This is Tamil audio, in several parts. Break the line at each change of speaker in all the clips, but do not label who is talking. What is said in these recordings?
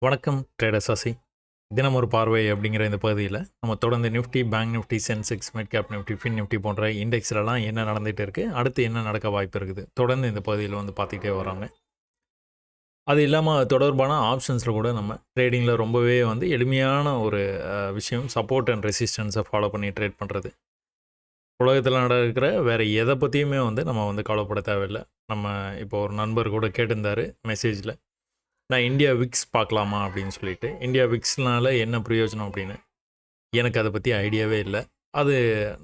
வணக்கம் ட்ரேடர் சசி. தினம் ஒரு பார்வை அப்படிங்கிற இந்த பகுதியில் நம்ம தொடர்ந்து Nifty, bank Nifty, Sensex, mid cap Nifty, fin Nifty போன்ற இண்டெக்ஸ்லலாம் என்ன நடந்துகிட்டு இருக்குது, அடுத்து என்ன நடக்க வாய்ப்பு இருக்குது, தொடர்ந்து இந்த பகுதியில் வந்து பார்த்துக்கிட்டே வராங்க. அது இல்லாமல் தொடர்பான ஆப்ஷன்ஸில் கூட நம்ம ட்ரேடிங்கில் ரொம்பவே வந்து எளிமையான ஒரு விஷயம், சப்போர்ட் அண்ட் ரெசிஸ்டன்ஸை ஃபாலோ பண்ணி ட்ரேட் பண்ணுறது. உலகத்தில் நடக்கிற வேறு எதை பற்றியுமே வந்து நம்ம வந்து கவலைப்பட தேவையில்லை. நம்ம இப்போ ஒரு நண்பர் கூட கேட்டிருந்தார் மெசேஜில், நான் இந்தியா விக்ஸ் பார்க்கலாமா அப்படின்னு சொல்லிட்டு. இந்தியா விக்ஸ்னால என்ன பிரயோஜனம் அப்படின்னு எனக்கு அதை பற்றி ஐடியாவே இல்லை. அது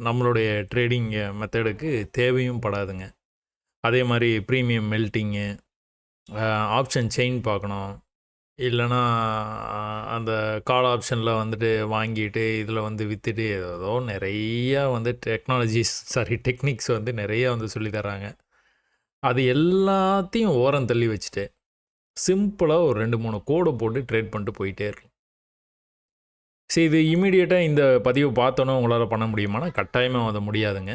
நம்மளுடைய ட்ரேடிங் மெத்தடுக்கு தேவையும் படாதுங்க. அதே மாதிரி ப்ரீமியம் மெல்ட்டிங்கு, ஆப்ஷன் செயின் பார்க்கணும், இல்லைனா அந்த கால் ஆப்ஷனில் வந்துட்டு வாங்கிட்டு இதில் வந்து விற்றுட்டு ஏதோ நிறையா வந்து டெக்னிக்ஸ் வந்து நிறையா வந்து சொல்லித்தராங்க. அது எல்லாத்தையும் ஓரம் தள்ளி வச்சுட்டு சிம்பிளாக ஒரு 2-3 கோடை போட்டு ட்ரேட் பண்ணிட்டு போயிட்டே இருக்கும். சரி, இது இமீடியட்டாக இந்த பதிவை பார்த்தோன்னே உங்களால் பண்ண முடியுமானா கட்டாயமாக அதை முடியாதுங்க.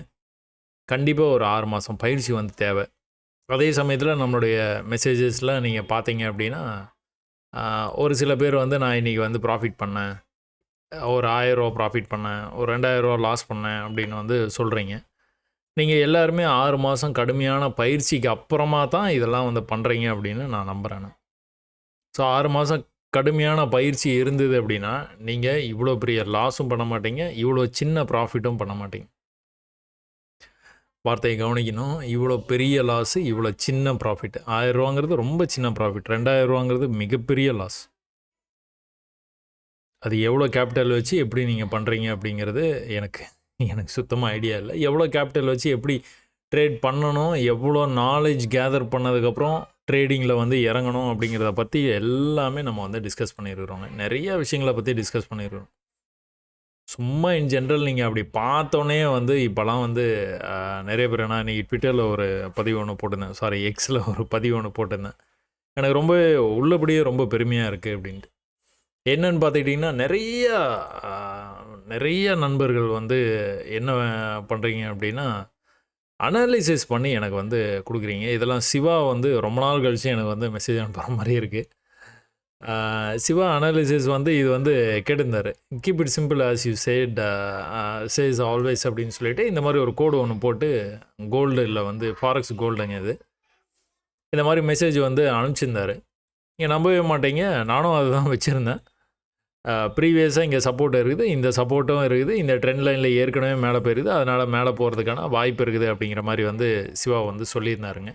கண்டிப்பாக ஒரு 6 மாதம் பயிற்சி வந்து தேவை. அதே சமயத்தில் நம்மளுடைய மெசேஜஸில் நீங்கள் பார்த்தீங்க அப்படின்னா, ஒரு சில பேர் வந்து நான் இன்றைக்கி வந்து ப்ராஃபிட் பண்ணேன், ஒரு 1000 ரூபா ப்ராஃபிட் பண்ணேன், ஒரு 2000 ரூபா லாஸ் பண்ணேன் அப்படின்னு வந்து சொல்கிறீங்க. நீங்கள் எல்லாருமே 6 மாதம் கடுமையான பயிற்சிக்கு அப்புறமா தான் இதெல்லாம் வந்து பண்ணுறீங்க அப்படின்னு நான் நம்புகிறேன். ஸோ 6 மாதம் கடுமையான பயிற்சி இருந்தது அப்படின்னா, நீங்கள் இவ்வளோ பெரிய லாஸும் பண்ண மாட்டீங்க, இவ்வளோ சின்ன ப்ராஃபிட்டும் பண்ண மாட்டீங்க. வார்த்தையை கவனிக்கணும். இவ்வளோ பெரிய லாஸு, இவ்வளோ சின்ன ப்ராஃபிட். 1000 ரூபாங்கிறது ரொம்ப சின்ன ப்ராஃபிட். 2000 ரூபாங்கிறது மிகப்பெரிய லாஸ். அது எவ்வளோ கேபிட்டல் வச்சு எப்படி நீங்கள் பண்ணுறீங்க அப்படிங்கிறது எனக்கு சுத்தமாக ஐடியா இல்லை. எவ்வளோ கேபிட்டல் வச்சு எப்படி ட்ரேட் பண்ணணும், எவ்வளோ நாலேஜ் கேதர் பண்ணதுக்கப்புறம் ட்ரேடிங்கில் வந்து இறங்கணும் அப்படிங்கிறத பற்றி எல்லாமே நம்ம வந்து டிஸ்கஸ் பண்ணியிருக்கிறோங்க. நிறைய விஷயங்களை பற்றி டிஸ்கஸ் பண்ணியிருக்கிறோம். சும்மா இன் ஜென்ரல் நீங்கள் அப்படி பார்த்தோன்னே வந்து இப்போலாம் வந்து நிறைய பேர், நான் இன்றைக்கி ட்விட்டரில் ஒரு பதிவு ஒன்று போட்டிருந்தேன், எக்ஸில் ஒரு பதிவு ஒன்று போட்டிருந்தேன். எனக்கு ரொம்ப உள்ளபடியே ரொம்ப பெருமையாக இருக்குது அப்படின்ட்டு. என்னன்னு பார்த்துக்கிட்டிங்கன்னா, நிறைய நண்பர்கள் வந்து என்ன பண்ணுறீங்க அப்படின்னா, அனாலிசிஸ் பண்ணி எனக்கு வந்து கொடுக்குறீங்க. இதெல்லாம் சிவா வந்து ரொம்ப நாள் கழிச்சு எனக்கு வந்து மெசேஜ் அனுப்புகிற மாதிரி இருக்குது. சிவா அனாலிசிஸ் வந்து இது வந்து கேட்டிருந்தார். Keep it simple as you says always அப்படின்னு சொல்லிட்டு இந்த மாதிரி ஒரு கோடு ஒன்று போட்டு, கோல்டில் வந்து ஃபாரெக்ஸ் கோல்டுங்க இது, இந்த மாதிரி மெசேஜ் வந்து அனுப்பிச்சிருந்தார். நீங்கள் நம்பவே மாட்டீங்க, நானும் அதுதான் வச்சுருந்தேன். ப்ரீவியஸாக இங்கே சப்போர்ட் இருக்குது, இந்த சப்போர்ட்டும் இருக்குது, இந்த ட்ரெண்ட் லைனில் ஏற்கனவே மேலே போயிருக்குது, அதனால் மேலே போகிறதுக்கான வாய்ப்பு இருக்குது அப்படிங்கிற மாதிரி வந்து சிவா வந்து சொல்லியிருந்தாருங்க.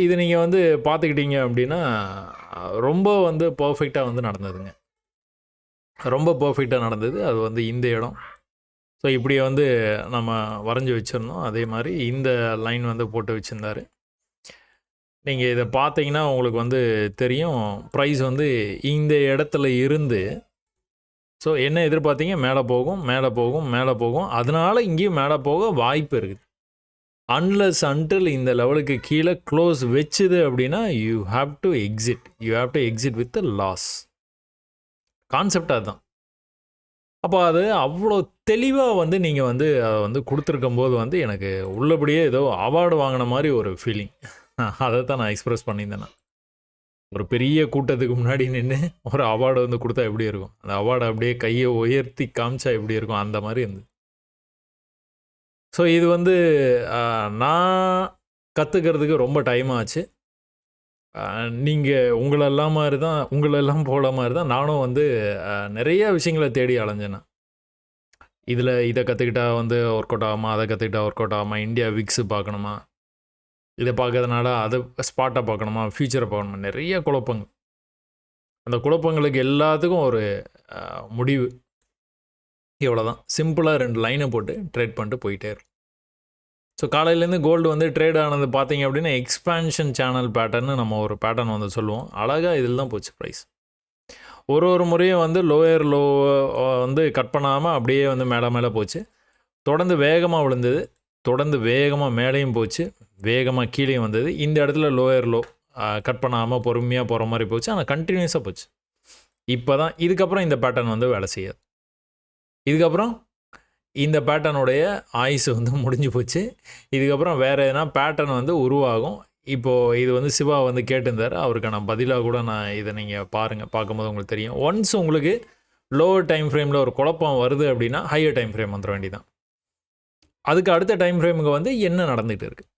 இது நீங்கள் வந்து பார்த்துக்கிட்டீங்க அப்படின்னா ரொம்ப வந்து பர்ஃபெக்டாக வந்து நடந்ததுங்க. ரொம்ப பர்ஃபெக்டாக நடந்தது. அது வந்து இந்த இடம். ஸோ இப்படியே வந்து நம்ம வரைஞ்சி வச்சுருந்தோம். அதே மாதிரி இந்த லைன் வந்து போட்டு வச்சுருந்தார். நீங்கள் இதை பார்த்தீங்கன்னா உங்களுக்கு வந்து தெரியும், ப்ரைஸ் வந்து இந்த இடத்துல இருந்து, ஸோ என்ன எதிர்பார்த்தீங்க, மேலே போகும், மேலே போகும், மேலே போகும். அதனால இங்கேயும் மேலே போக வாய்ப்பு இருக்குது. அன்லெஸ் அன்டில் இந்த லெவலுக்கு கீழே க்ளோஸ் வச்சுது அப்படின்னா you have to exit with loss. Concept அதுதான். அப்போ அது அவ்வளோ தெளிவாக வந்து நீங்கள் வந்து அதை வந்து கொடுத்துருக்கும் போது வந்து எனக்கு உள்ளபடியே ஏதோ அவார்டு வாங்கின மாதிரி ஒரு ஃபீலிங். அதை தான் நான் எக்ஸ்ப்ரெஸ் பண்ணியிருந்தேன். ஒரு பெரிய கூட்டத்துக்கு முன்னாடி நின்று ஒரு அவார்டு வந்து கொடுத்தா எப்படி இருக்கும், அந்த அவார்டை அப்படியே கையை உயர்த்தி காமிச்சா எப்படி இருக்கும், அந்த மாதிரி இருந்தது. ஸோ இது வந்து நான் கற்றுக்கிறதுக்கு ரொம்ப டைம் ஆச்சு. நீங்கள் உங்களெல்லாம் போல மாதிரி தான் நானும் வந்து நிறைய விஷயங்களை தேடி அலைஞ்சேன். இதை கற்றுக்கிட்டா வந்து ஒர்க் அவுட் ஆகுமா, அதை கற்றுக்கிட்டா ஒர்க் அவுட் ஆகுமா, இந்தியா விக்ஸு பார்க்கணுமா, இதை பார்க்கறதுனால அதை ஸ்பாட்டை பார்க்கணுமா, ஃபியூச்சரை பார்க்கணுமா, நிறைய குழப்பங்கள். அந்த குழப்பங்களுக்கு எல்லாத்துக்கும் ஒரு முடிவு இவ்வளோ தான். சிம்பிளாக 2 லைனை போட்டு ட்ரேட் பண்ணிட்டு போயிட்டே இருக்கும். ஸோ காலையிலேருந்து கோல்டு வந்து ட்ரேட் ஆனது பார்த்தீங்க அப்படின்னா எக்ஸ்பான்ஷன் சேனல் பேட்டர்னு நம்ம ஒரு பேட்டர்ன் வந்து சொல்லுவோம். அழகாக இதில் தான் போச்சு ப்ரைஸ். ஒரு முறையும் வந்து லோயர் லோ வந்து கட் பண்ணாமல் அப்படியே வந்து மேலே போச்சு. தொடர்ந்து வேகமாக விழுந்தது, தொடர்ந்து வேகமாக மேலேயும் போச்சு, வேகமாக கீழேயும் வந்தது. இந்த இடத்துல லோயர் லோ கட் பண்ணாமல் பொறுமையாக போகிற மாதிரி போச்சு, ஆனால் கண்டினியூஸாக போச்சு. இப்போ தான் இதுக்கப்புறம் இந்த பேட்டர்ன் வந்து வேலை செய்யாது. இதுக்கப்புறம் இந்த பேட்டர்னுடைய ஆயுசு வந்து முடிஞ்சு போச்சு. இதுக்கப்புறம் வேறு எதனா பேட்டர்ன் வந்து உருவாகும். இப்போது இது வந்து சிவா வந்து கேட்டிருந்தார். அவருக்கான பதிலாக கூட நான் இதை நீங்கள் பாருங்கள், பார்க்கும்போது உங்களுக்கு தெரியும். ஒன்ஸ் உங்களுக்கு லோவர் டைம் ஃப்ரேமில் ஒரு குழப்பம் வருது அப்படின்னா ஹையர் டைம் ஃப்ரேம் வந்துட வேண்டியதான். அதுக்கு அடுத்த டைம் ஃப்ரேமுக்கு வந்து என்ன நடந்துகிட்டு இருக்குது,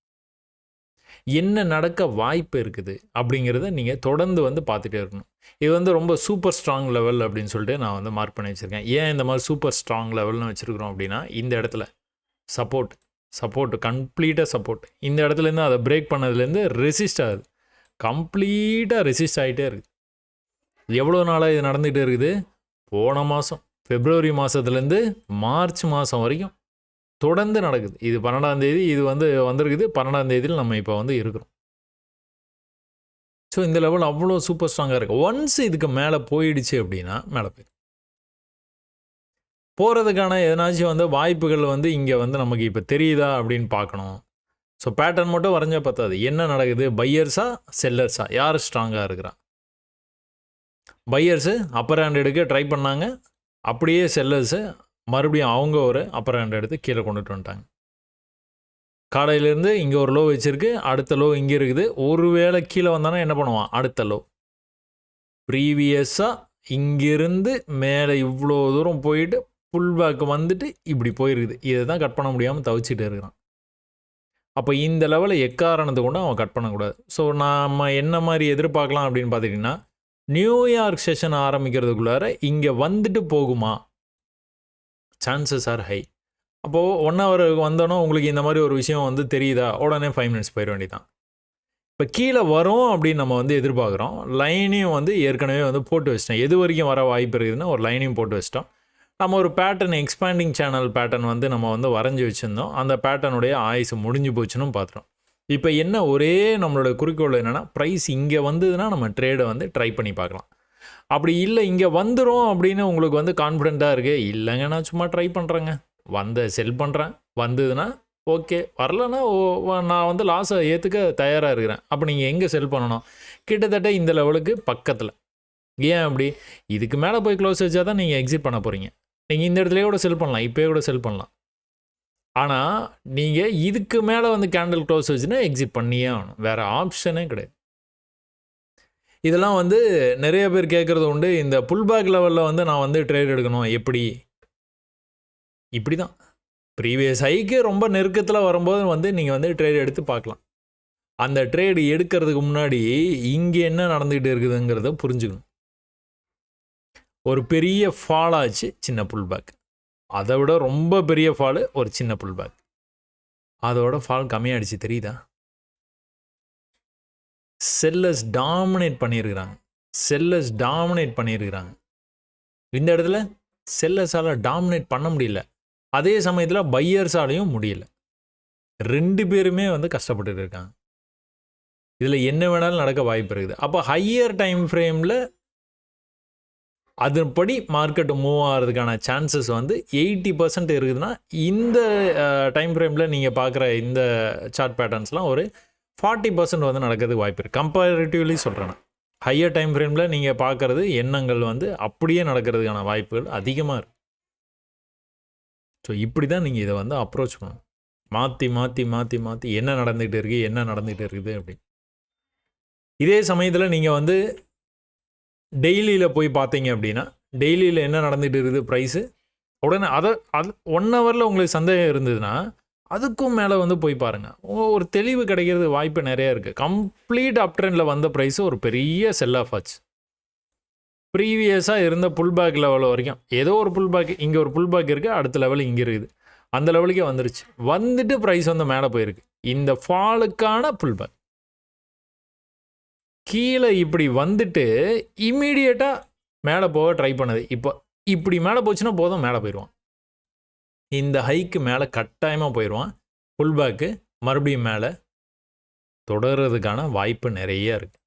என்ன நடக்க வாய்ப்பு இருக்குது அப்படிங்கிறத நீங்கள் தொடர்ந்து வந்து பார்த்துட்டே இருக்கணும். இது வந்து ரொம்ப சூப்பர் ஸ்ட்ராங் லெவல் அப்படின்னு சொல்லிட்டு நான் வந்து மார்க் பண்ணி வச்சுருக்கேன். ஏன் இந்த மாதிரி சூப்பர் ஸ்ட்ராங் லெவல்னு வச்சுருக்கிறோம் அப்படின்னா, இந்த இடத்துல சப்போர்ட் கம்ப்ளீட்டாக சப்போர்ட். இந்த இடத்துலேருந்து அதை பிரேக் பண்ணதுலேருந்து ரெசிஸ்ட் ஆகுது, கம்ப்ளீட்டாக ரெசிஸ்ட் ஆகிட்டே இருக்குது. எவ்வளோ நாளாக இது நடந்துகிட்டே இருக்குது? போன மாதம் பிப்ரவரி மாதத்துலேருந்து மார்ச் மாதம் வரைக்கும் தொடர்ந்து நடக்குது. இது 12ஆம் தேதி இது வந்து வந்திருக்குது. 12ஆம் தேதியில் நம்ம இப்போ வந்து இருக்கிறோம். ஸோ இந்த லெவல் அவ்வளோ சூப்பர் ஸ்ட்ராங்காக இருக்குது. ஒன்ஸ் இதுக்கு மேலே போயிடுச்சு அப்படின்னா மேலே போயிடும். போகிறதுக்கான எதனாச்சும் வந்து வாய்ப்புகள் வந்து இங்கே வந்து நமக்கு இப்போ தெரியுதா அப்படின்னு பார்க்கணும். ஸோ பேட்டர்ன் மட்டும் வரைஞ்சா பத்தாது. என்ன நடக்குது, பையர்ஸா செல்லர்ஸா, யார் ஸ்ட்ராங்காக இருக்கிறா? பையர்ஸு அப்பர் ஹேண்ட் எடுக்க ட்ரை பண்ணாங்க, அப்படியே செல்லர்ஸு மறுபடியும் அவங்க ஒரு அப்பர் ஹேண்ட் எடுத்து கீழே கொண்டுட்டு வந்துட்டாங்க. காலையிலேருந்து இங்கே ஒரு லோ வச்சுருக்கு, அடுத்த லோ இங்கே இருக்குது. ஒருவேளை கீழே வந்தானா என்ன பண்ணுவான்? அடுத்த லோ ப்ரீவியஸாக இங்கிருந்து மேலே இவ்வளோ தூரம் போயிட்டு புல் பேக் வந்துட்டு இப்படி போயிருக்குது. இதை தான் கட் பண்ண முடியாமல் தவிச்சிட்டு இருக்கிறான். அப்போ இந்த லெவலை எக்காரணத்தை கொண்டு அவன் கட் பண்ணக்கூடாது. ஸோ நம்ம என்ன மாதிரி எதிர்பார்க்கலாம் அப்படின்னு பார்த்துட்டிங்கன்னா, நியூயார்க் செஷன் ஆரம்பிக்கிறதுக்குள்ளார இங்கே வந்துட்டு போகுமா? Chances are high. அப்போது 1 hour வந்தோன்னா உங்களுக்கு இந்த மாதிரி ஒரு விஷயம் வந்து தெரியுதா, உடனே 5 minutes போயிட வேண்டியதான். இப்போ கீழே வரும் அப்படின்னு நம்ம வந்து எதிர்பார்க்குறோம். லைனையும் வந்து ஏற்கனவே வந்து போட்டு வச்சிட்டோம். எது வரைக்கும் வர வாய்ப்பு இருக்குதுன்னா ஒரு லைனையும் போட்டு வச்சிட்டோம். நம்ம ஒரு பேட்டர்ன், எக்ஸ்பேண்டிங் சேனல் பேட்டர்ன் வந்து நம்ம வந்து வரைஞ்சி வச்சுருந்தோம். அந்த பேட்டர்னுடைய ஆயுசு முடிஞ்சு போச்சுன்னு பார்த்துட்டோம். இப்போ என்ன ஒரே நம்மளோட குறிக்கோள் என்னென்னா, ப்ரைஸ் இங்கே வந்ததுன்னா நம்ம ட்ரேடை வந்து ட்ரை பண்ணி பார்க்கலாம். அப்படி இல்லை இங்கே வந்துடும் அப்படின்னு உங்களுக்கு வந்து கான்ஃபிடென்ட்டாக இருக்குது, இல்லைங்க நான் சும்மா ட்ரை பண்ணுறேங்க, செல் பண்ணுறேன், வந்ததுன்னா ஓகே, வரலன்னா நான் வந்து லாஸை ஏற்றுக்க தயாராக இருக்கிறேன். அப்போ நீங்கள் எங்கே செல் பண்ணணும்? கிட்டத்தட்ட இந்த லெவலுக்கு பக்கத்தில். ஏன் அப்படி? இதுக்கு மேலே போய் க்ளோஸ் வச்சா தான் நீங்கள் எக்ஸிட் பண்ண போகிறீங்க. நீங்கள் இந்த இடத்துலையே கூட செல் பண்ணலாம், இப்போயே கூட செல் பண்ணலாம். ஆனால் நீங்கள் இதுக்கு மேலே வந்து கேண்டில் க்ளோஸ் வச்சுன்னா எக்ஸிட் பண்ணியே ஆகணும், வேறு ஆப்ஷனே கிடையாது. இதெல்லாம் வந்து நிறைய பேர் கேட்குறது உண்டு. இந்த புல் பேக் லெவலில் வந்து நான் வந்து ட்ரேட் எடுக்கணும் எப்படி? இப்படி தான். ப்ரீவியஸ் ஹைக்கு ரொம்ப நெருக்கத்தில் வரும்போது வந்து நீங்கள் வந்து ட்ரேட் எடுத்து பார்க்கலாம். அந்த ட்ரேடு எடுக்கிறதுக்கு முன்னாடி இங்கே என்ன நடந்துக்கிட்டு இருக்குதுங்கிறத புரிஞ்சுக்கணும். ஒரு பெரிய ஃபால் ஆச்சு, சின்ன புல் பேக். அதை விட ரொம்ப பெரிய ஃபாலு ஒரு சின்ன புல் பேக். அதோட ஃபால் கம்மியாகிடுச்சு, தெரியுதா? செல்லர்ஸ் டாமினேட் பண்ணியிருக்கிறாங்க. இந்த இடத்துல செல்லர்ஸால் டாமினேட் பண்ண முடியல, அதே சமயத்தில் பையர்ஸாலையும் முடியல. 2 பேருமே வந்து கஷ்டப்பட்டு இருக்காங்க. இதில் என்ன வேணாலும் நடக்க வாய்ப்பு இருக்குது. அப்போ ஹையர் டைம் ஃப்ரேமில் அதுபடி மார்க்கெட்டு மூவ் ஆகிறதுக்கான சான்சஸ் வந்து 80% இருக்குதுன்னா, இந்த டைம் ஃப்ரேமில் நீங்கள் பார்க்குற இந்த சார்ட் பேட்டர்ன்ஸ்லாம் ஒரு 40% வந்து நடக்கிறதுக்கு வாய்ப்பு இருக்குது. கம்பேரிட்டிவ்லி சொல்கிறேன். ஹையர் டைம் ஃப்ரேமில் நீங்கள் பார்க்குறது எண்ணங்கள் வந்து அப்படியே நடக்கிறதுக்கான வாய்ப்புகள் அதிகமாக இருக்குது. ஸோ இப்படி தான் நீங்கள் இதை வந்து அப்ரோச் பண்ணணும். மாற்றி என்ன நடந்துகிட்டு இருக்குது அப்படி. இதே சமயத்தில் நீங்கள் வந்து டெய்லியில் போய் பார்த்தீங்க அப்படின்னா, டெய்லியில் என்ன நடந்துகிட்டு இருக்குது ப்ரைஸு, உடனே அதை 1 hourல உங்களுக்கு சந்தேகம் இருந்ததுன்னா அதுக்கும் மேலே வந்து போய் பாருங்கள். ஒரு தெளிவு கிடைக்கிறது வாய்ப்பு நிறையா இருக்குது. கம்ப்ளீட் அப் ட்ரெண்டில் வந்த ப்ரைஸு ஒரு பெரிய செல் ஆஃப் ஆச்சு. ப்ரீவியஸாக இருந்த புல் பேக் லெவல் வரைக்கும் ஏதோ ஒரு புல் பேக், இங்கே ஒரு புல் பேக் இருக்குது, அடுத்த லெவல் இங்கே இருக்குது, அந்த லெவலுக்கே வந்துருச்சு. வந்துட்டு ப்ரைஸ் வந்து மேலே போயிருக்கு. இந்த ஃபாலுக்கான புல் பேக் கீழே இப்படி வந்துட்டு இம்மீடியட்டாக மேலே போக ட்ரை பண்ணுது. இப்போ இப்படி மேலே போச்சுன்னா போதும், மேலே போயிடுவான். இந்த ஹைக்கு மேலே கட்டாயமாக போயிடுவான். புல் பேக்கு மறுபடியும் மேலே தொடர்றதுக்கான வாய்ப்பு நிறைய இருக்குது.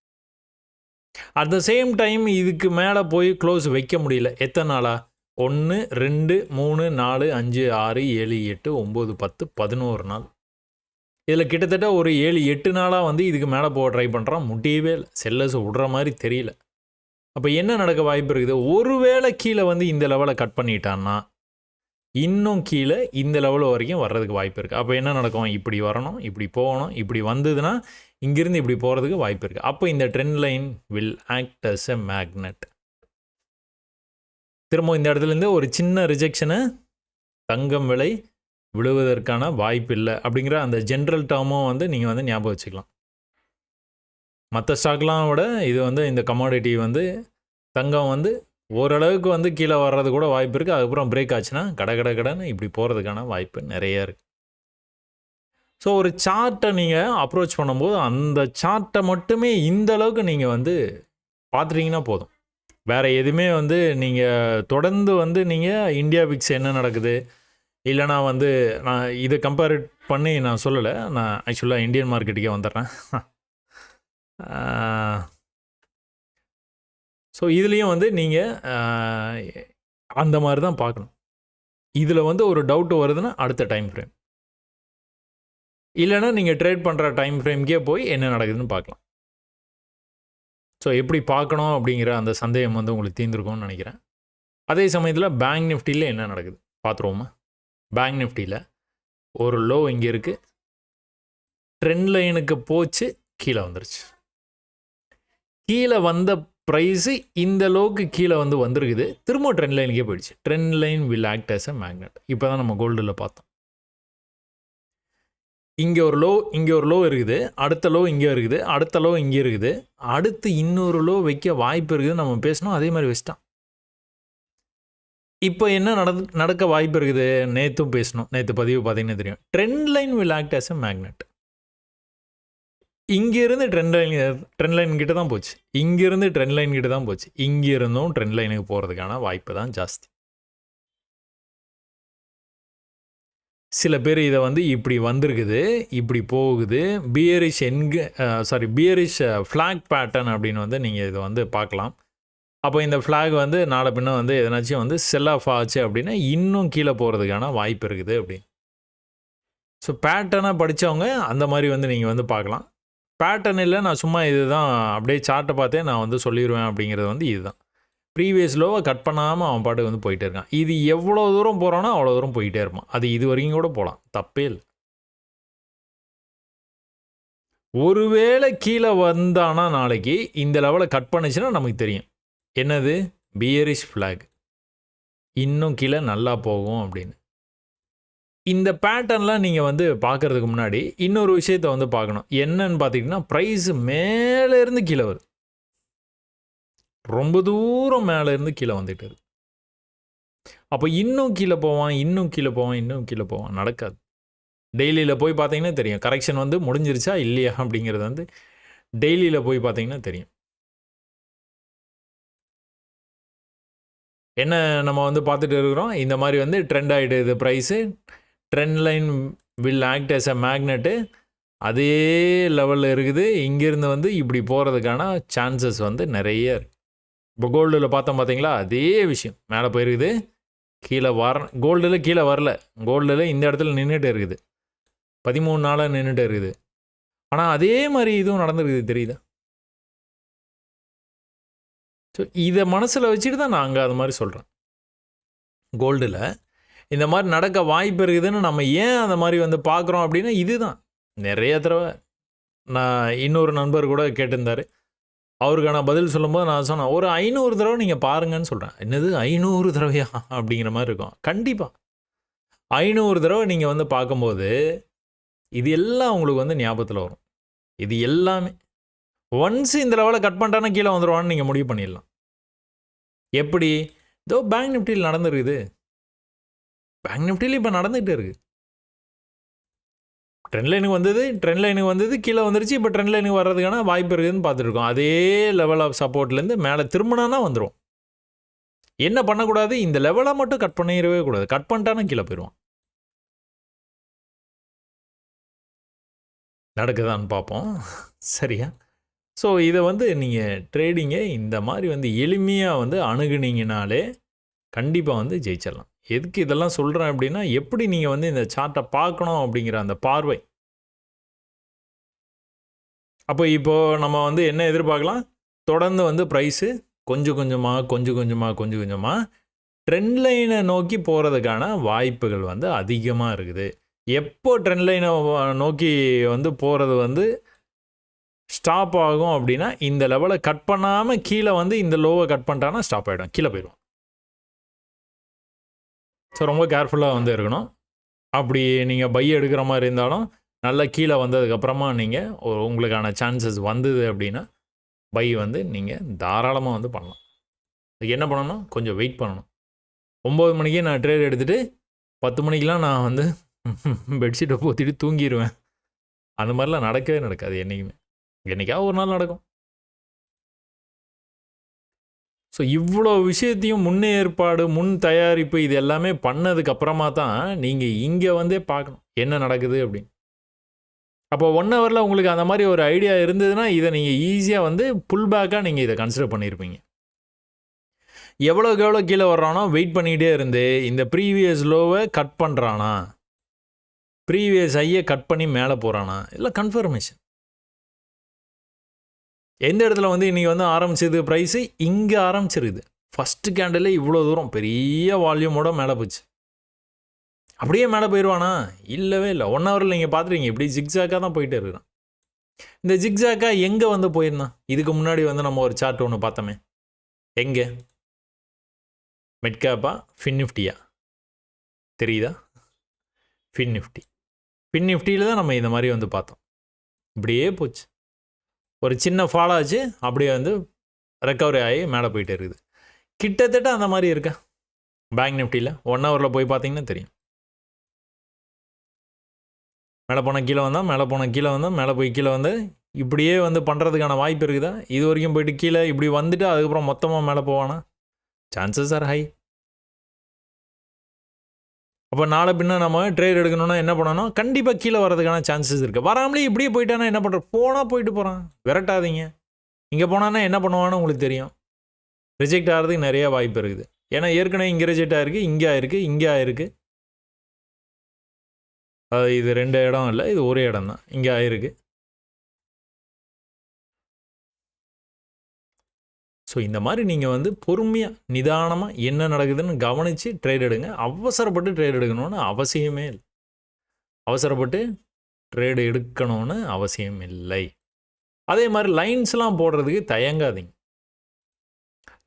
அட் த சேம் டைம் இதுக்கு மேலே போய் க்ளோஸ் வைக்க முடியல. எத்தனை நாளா? 1 2 3 4 5 6 7 8 9 10 11 நாள். இதில் கிட்டத்தட்ட ஒரு 7-8 நாளாக வந்து இதுக்கு மேலே போக ட்ரை பண்ணுறான், முடியவே இல்லை. செல்லர்ஸ் விடுற மாதிரி தெரியல. அப்போ என்ன நடக்க வாய்ப்பு இருக்குது? ஒருவேளை கீழே வந்து இந்த லெவலை கட் பண்ணிட்டான்னா இன்னும் கீழே இந்த லெவல் வரைக்கும் வர்றதுக்கு வாய்ப்பு இருக்குது. அப்போ என்ன நடக்கும்? இப்படி வரணும், இப்படி போகணும். இப்படி வந்ததுன்னா இங்கிருந்து இப்படி போகிறதுக்கு வாய்ப்பு இருக்குது. அப்போ இந்த trend line will act as a magnet. திரும்ப இந்த இடத்துலேருந்து ஒரு சின்ன ரிஜெக்ஷனை தங்கம் விலை விழுவதற்கான வாய்ப்பு இல்லை அப்படிங்கிற அந்த ஜென்ரல் டேர்மும் வந்து நீங்கள் வந்து ஞாபகம் வச்சுக்கலாம். மற்ற ஸ்டாக்லாம் விட இது வந்து இந்த கமாடிட்டி வந்து தங்கம் வந்து ஓரளவுக்கு வந்து கீழே வர்றது கூட வாய்ப்பு இருக்குது. அதுக்கப்புறம் பிரேக் ஆச்சுன்னா கடன்னு இப்படி போகிறதுக்கான வாய்ப்பு நிறைய இருக்குது. ஸோ ஒரு சார்ட்டை நீங்கள் அப்ரோச் பண்ணும்போது அந்த சார்ட்டை மட்டுமே இந்த அளவுக்கு நீங்கள் வந்து பார்த்துட்டிங்கன்னா போதும். வேறு எதுவுமே வந்து நீங்கள் தொடர்ந்து வந்து நீங்கள் இந்தியா விக்ஸ் என்ன நடக்குது, இல்லைனா வந்து நான் இதை கம்பேர் பண்ணி நான் சொல்லலை, நான் ஆக்சுவலாக இந்தியன் மார்க்கெட்டுக்கே வந்துடுறேன். ஸோ இதுலேயும் வந்து நீங்கள் அந்த மாதிரி தான் பார்க்கணும். இதில் வந்து ஒரு டவுட் வருதுன்னா அடுத்த டைம் ஃப்ரேம், இல்லைன்னா நீங்கள் ட்ரேட் பண்ணுற டைம் ஃப்ரேம்க்கே போய் என்ன நடக்குதுன்னு பார்க்கலாம். ஸோ எப்படி பார்க்கணும் அப்படிங்கிற அந்த சந்தேகம் வந்து உங்களுக்கு தீர்ந்துருக்கும்னு நினைக்கிறேன். அதே சமயத்தில் பேங்க் நிஃப்டியில் என்ன நடக்குது பார்த்துருவோமா? பேங்க் நிஃப்டியில் ஒரு லோ இங்கே இருக்குது, ட்ரெண்ட் லைனுக்கு போச்சு, கீழே வந்துருச்சு. கீழே வந்த ப்ரைஸு இந்த லோவுக்கு கீழே வந்து வந்திருக்குது, திரும்ப ட்ரெண்ட் லைனுக்கே போயிடுச்சு. Trend line will act as a magnet. இப்போ தான் நம்ம கோல்டில் பார்த்தோம். இங்கே ஒரு லோ, இங்கே ஒரு லோ இருக்குது, அடுத்த லோ இங்கே இருக்குது, அடுத்த லோ இங்கே இருக்குது, அடுத்து இன்னொரு லோ வைக்க வாய்ப்பு இருக்குதுன்னு நம்ம பேசணும். அதே மாதிரி வச்சிட்டான். இப்போ என்ன நடக்க வாய்ப்பு இருக்குது? நேற்றும் பேசணும், நேற்று பதிவு பார்த்தீங்கன்னா தெரியும். Trend line will act as a magnet. இங்கேருந்து ட்ரெண்ட் லைன் கிட்ட தான் போச்சு, இங்கேருந்து ட்ரெண்ட் லைன் கிட்ட தான் போச்சு, இங்கேருந்தும் ட்ரெண்ட் லைனுக்கு போகிறதுக்கான வாய்ப்பு தான் ஜாஸ்தி. சில பேர் இதை வந்து இப்படி வந்திருக்குது, இப்படி போகுது, பியரிஷ் பியரிஷ் ஃப்ளாக் பேட்டர்ன் அப்படின்னு வந்து நீங்கள் இதை வந்து பார்க்கலாம். அப்போ இந்த ஃப்ளாக் வந்து நாளை பின்ன வந்து எதனாச்சும் வந்து செல் ஆஃப் ஆச்சு அப்படின்னா இன்னும் கீழே போகிறதுக்கான வாய்ப்பு இருக்குது அப்படின்னு. ஸோ பேட்டர்னாக படித்தவங்க அந்த மாதிரி வந்து நீங்கள் வந்து பார்க்கலாம். பேட்டர்ன் இல்லை, நான் சும்மா இது தான் அப்படியே சார்ட்டை பார்த்தே நான் வந்து சொல்லிடுவேன் அப்படிங்கிறது வந்து இதுதான். ப்ரீவியஸ் லோவை கட் பண்ணாமல் அவன் பாட்டுக்கு வந்து போயிட்டே இருக்கான். இது எவ்வளோ தூரம் போகிறானோ அவ்வளோ தூரம் போயிட்டே இருப்பான். அது இது வரைக்கும் கூட போகலாம், தப்பே இல்லை. ஒருவேளை கீழே வந்தானா நாளைக்கு இந்த லெவலை கட் பண்ணிச்சுன்னா நமக்கு தெரியும் என்னது பியரிஷ் ஃப்ளாக், இன்னும் கீழே நல்லா போகும் அப்படின்னு. இந்த பேட்டர்ன்லாம் நீங்கள் வந்து பார்க்குறதுக்கு முன்னாடி இன்னொரு விஷயத்தை வந்து பார்க்கணும். என்னன்னு பார்த்தீங்கன்னா, ப்ரைஸு மேலேருந்து கீழே வருது, ரொம்ப தூரம் மேலேருந்து கீழே வந்துட்டு இருக்கு. அப்போ இன்னும் கீழே போவான், இன்னும் கீழே போவான், இன்னும் கீழே போவான், நடக்காது. டெய்லியில் போய் பார்த்தீங்கன்னா தெரியும் கரெக்ஷன் வந்து முடிஞ்சிருச்சா இல்லையா அப்படிங்கிறது வந்து டெய்லியில் போய் பார்த்தீங்கன்னா தெரியும். என்ன நம்ம வந்து பார்த்துட்டு இருக்கிறோம், இந்த மாதிரி வந்து ட்ரெண்ட் ஆகிடுது price, trend line will act as a magnet அதே லெவலில் இருக்குது. இங்கேருந்து வந்து இப்படி போகிறதுக்கான சான்சஸ் வந்து நிறைய இருக்குது. இப்போ கோல்டில் பார்த்தோம் பார்த்தீங்களா, அதே விஷயம். மேலே போயிருக்குது, கீழே கோல்டில் கீழே வரல, கோல்டில் இந்த இடத்துல நின்றுட்டு இருக்குது, 13 நாளாக நின்றுட்டு இருக்குது. ஆனால் அதே மாதிரி இதுவும் நடந்துருக்குது, தெரியுதா? ஸோ இதை மனசில் வச்சுட்டு தான் நான் அங்கே அது மாதிரி சொல்கிறேன். கோல்டில் இந்த மாதிரி நடக்க வாய்ப்பு இருக்குதுன்னு நம்ம ஏன் அந்த மாதிரி வந்து பார்க்குறோம் அப்படின்னா இதுதான். நிறைய தடவை நான் இன்னொரு நண்பர் கூட கேட்டிருந்தார், அவருக்கான பதில் சொல்லும்போது நான் சொன்னேன், ஒரு 500 தடவை நீங்கள் பாருங்கன்னு சொல்கிறேன். என்னது 500 தடவையா அப்படிங்கிற மாதிரி இருக்கும். கண்டிப்பாக 500 தடவை நீங்கள் வந்து பார்க்கும்போது இது எல்லாம் உங்களுக்கு வந்து ஞாபகத்தில் வரும். இது எல்லாமே ஒன்ஸ் இந்த லெவலை கட் பண்ணிட்டானா கீழே வந்துடுவான்னு நீங்கள் முடிவு பண்ணிடலாம். எப்படி? இதோ பேங்க் நிஃப்டியில் நடந்துருக்குது, பேங்க் நிஃப்டியில் இப்போ நடந்துகிட்டே இருக்குது. ட்ரெண்ட் லைனுக்கு வந்தது கீழே வந்துருச்சு, இப்போ ட்ரெண்ட் லைனுக்கு வர்றதுக்கான வாய்ப்பு இருக்குதுன்னு பார்த்துருக்கோம். அதே லெவல் ஆஃப் சப்போர்ட்லேருந்து மேலே திரும்பினா வந்துடும். என்ன பண்ணக்கூடாது, இந்த லெவலை மட்டும் கட் பண்ணிடவே கூடாது. கட் பண்ணிட்டானா கீழே போயிடுவான். நடக்குதான்னு பார்ப்போம், சரியா? ஸோ இதை வந்து நீங்கள் ட்ரேடிங்கை இந்த மாதிரி வந்து எளிமையாக வந்து அணுகுனீங்கனாலே கண்டிப்பாக வந்து ஜெயிச்சிடலாம். எதுக்கு இதெல்லாம் சொல்கிறேன் அப்படின்னா, எப்படி நீங்கள் வந்து இந்த சார்ட்டை பார்க்கணும் அப்படிங்கிற அந்த பார்வை. அப்போ இப்போது நம்ம வந்து என்ன எதிர்பார்க்கலாம், தொடர்ந்து வந்து ப்ரைஸு கொஞ்சம் கொஞ்சமாக ட்ரெண்ட் லைனை நோக்கி போகிறதுக்கான வாய்ப்புகள் வந்து அதிகமாக இருக்குது. எப்போ ட்ரெண்ட் லைனை நோக்கி வந்து போகிறது வந்து ஸ்டாப் ஆகும் அப்படின்னா இந்த லெவலை கட் பண்ணாமல் கீழே வந்து இந்த லோவை கட் பண்ணிட்டான்னா ஸ்டாப் ஆகிடும், கீழே போயிடும். ஸோ ரொம்ப கேர்ஃபுல்லாக வந்து இருக்கணும். அப்படி நீங்கள் பை எடுக்கிற மாதிரி இருந்தாலும் நல்லா கீழே வந்ததுக்கப்புறமா நீங்கள் உங்களுக்கான சான்சஸ் வந்தது அப்படின்னா பை வந்து நீங்கள் தாராளமாக வந்து பண்ணலாம். அதுக்கு என்ன பண்ணணும், கொஞ்சம் வெயிட் பண்ணணும். 9 மணிக்கே நான் ட்ரேட் எடுத்துகிட்டு 10 மணிக்கெலாம் நான் வந்து பெட்ஷீட்டை போத்திட்டு தூங்கிடுவேன். அந்த மாதிரிலாம் நடக்கவே நடக்காது என்றைக்குமே. என்றைக்காவது ஒரு நாள் நடக்கும். ஸோ இவ்வளோ விஷயத்தையும் முன்னேற்பாடு, முன் தயாரிப்பு இது எல்லாமே பண்ணதுக்கப்புறமா தான் நீங்கள் இங்கே வந்தே பார்க்கணும் என்ன நடக்குது அப்படின்னு. அப்போ 1 ஹவரில் உங்களுக்கு அந்த மாதிரி ஒரு ஐடியா இருந்ததுன்னா இதை நீங்கள் ஈஸியாக வந்து புல் பேக்காக நீங்கள் இதை கன்சிடர் பண்ணியிருப்பீங்க. எவ்வளோக்கு எவ்வளோ கீழே வர்றானோ வெயிட் பண்ணிகிட்டே இருந்து இந்த ப்ரீவியஸ் லோவை கட் பண்ணுறானா, ப்ரீவியஸ் ஹையை கட் பண்ணி மேலே போகிறானா, இல்லை கன்ஃபர்மேஷன். எந்த இடத்துல வந்து இன்றைக்கி வந்து ஆரம்பிச்சது ப்ரைஸு இங்கே ஆரம்பிச்சிருக்குது. ஃபஸ்ட்டு கேண்டில் இவ்வளோ தூரம் பெரிய வால்யூமோட மேலே போச்சு. அப்படியே மேலே போயிடுவானா, இல்லவே இல்லை. 1 ஹவரில் நீங்கள் பார்த்துருக்கீங்க இப்படி ஜிக்ஸாக்காக தான் போயிட்டே இருக்கிறான். இந்த ஜிக்ஸாக்காக எங்கே வந்து போயிருந்தான், இதுக்கு முன்னாடி வந்து நம்ம ஒரு சார்ட் ஒன்று பார்த்தோமே, எங்கே மிட் கேப்பா ஃபின் நிஃப்டியா தெரியுதா, ஃபின் நிஃப்டியில் தான் நம்ம இந்த மாதிரி வந்து பார்த்தோம். இப்படியே போச்சு, ஒரு சின்ன ஃபால் ஆச்சு, அப்படியே வந்து ரெக்கவரி ஆகி மேலே போயிட்டே இருக்குது. கிட்டத்தட்ட அந்த மாதிரி இருக்கா பேங்க் நிஃப்டியில். 1 ஹவரில் போய் பார்த்தீங்கன்னா தெரியும். மேலே போனால் கீழே வந்தால், மேலே போனால் கீழே வந்தால், மேலே போய் கீழே வந்து இப்படியே வந்து பண்ணுறதுக்கான வாய்ப்பு இருக்குதா? இது வரைக்கும் போயிட்டு கீழே இப்படி வந்துட்டு அதுக்கப்புறம் மொத்தமாக மேலே போவானா? Chances are high. அப்போ நாளை பின்ன நம்ம ட்ரேட் எடுக்கணும்னா என்ன பண்ணணும், கண்டிப்பாக கீழே வரதுக்கான சான்சஸ் இருக்குது. வராமலே இப்படியே போயிட்டானா என்ன பண்ணுற, போனால் போயிட்டு போகிறான், விரட்டாதீங்க. இங்கே போனான்னா என்ன பண்ணுவான்னு உங்களுக்கு தெரியும். ரிஜெக்ட் ஆகிறதுக்கு நிறைய வாய்ப்பு இருக்குது. ஏன்னா ஏற்கனவே இங்கே ரிஜெக்ட் ஆகிருக்கு, இங்கே ஆயிருக்கு, இங்கே ஆயிருக்கு. இது 2 இடம் இல்லை, இது ஒரே இடம் தான், இங்கே ஆயிருக்கு. ஸோ இந்த மாதிரி நீங்கள் வந்து பொறுமையாக நிதானமாக என்ன நடக்குதுன்னு கவனித்து ட்ரேட் எடுங்க. அவசரப்பட்டு ட்ரேட் எடுக்கணும்னு அவசியமே இல்லை. அவசரப்பட்டு ட்ரேடு எடுக்கணும்னு அவசியம் இல்லை. அதே மாதிரி லைன்ஸ்லாம் போடுறதுக்கு தயங்காதீங்க.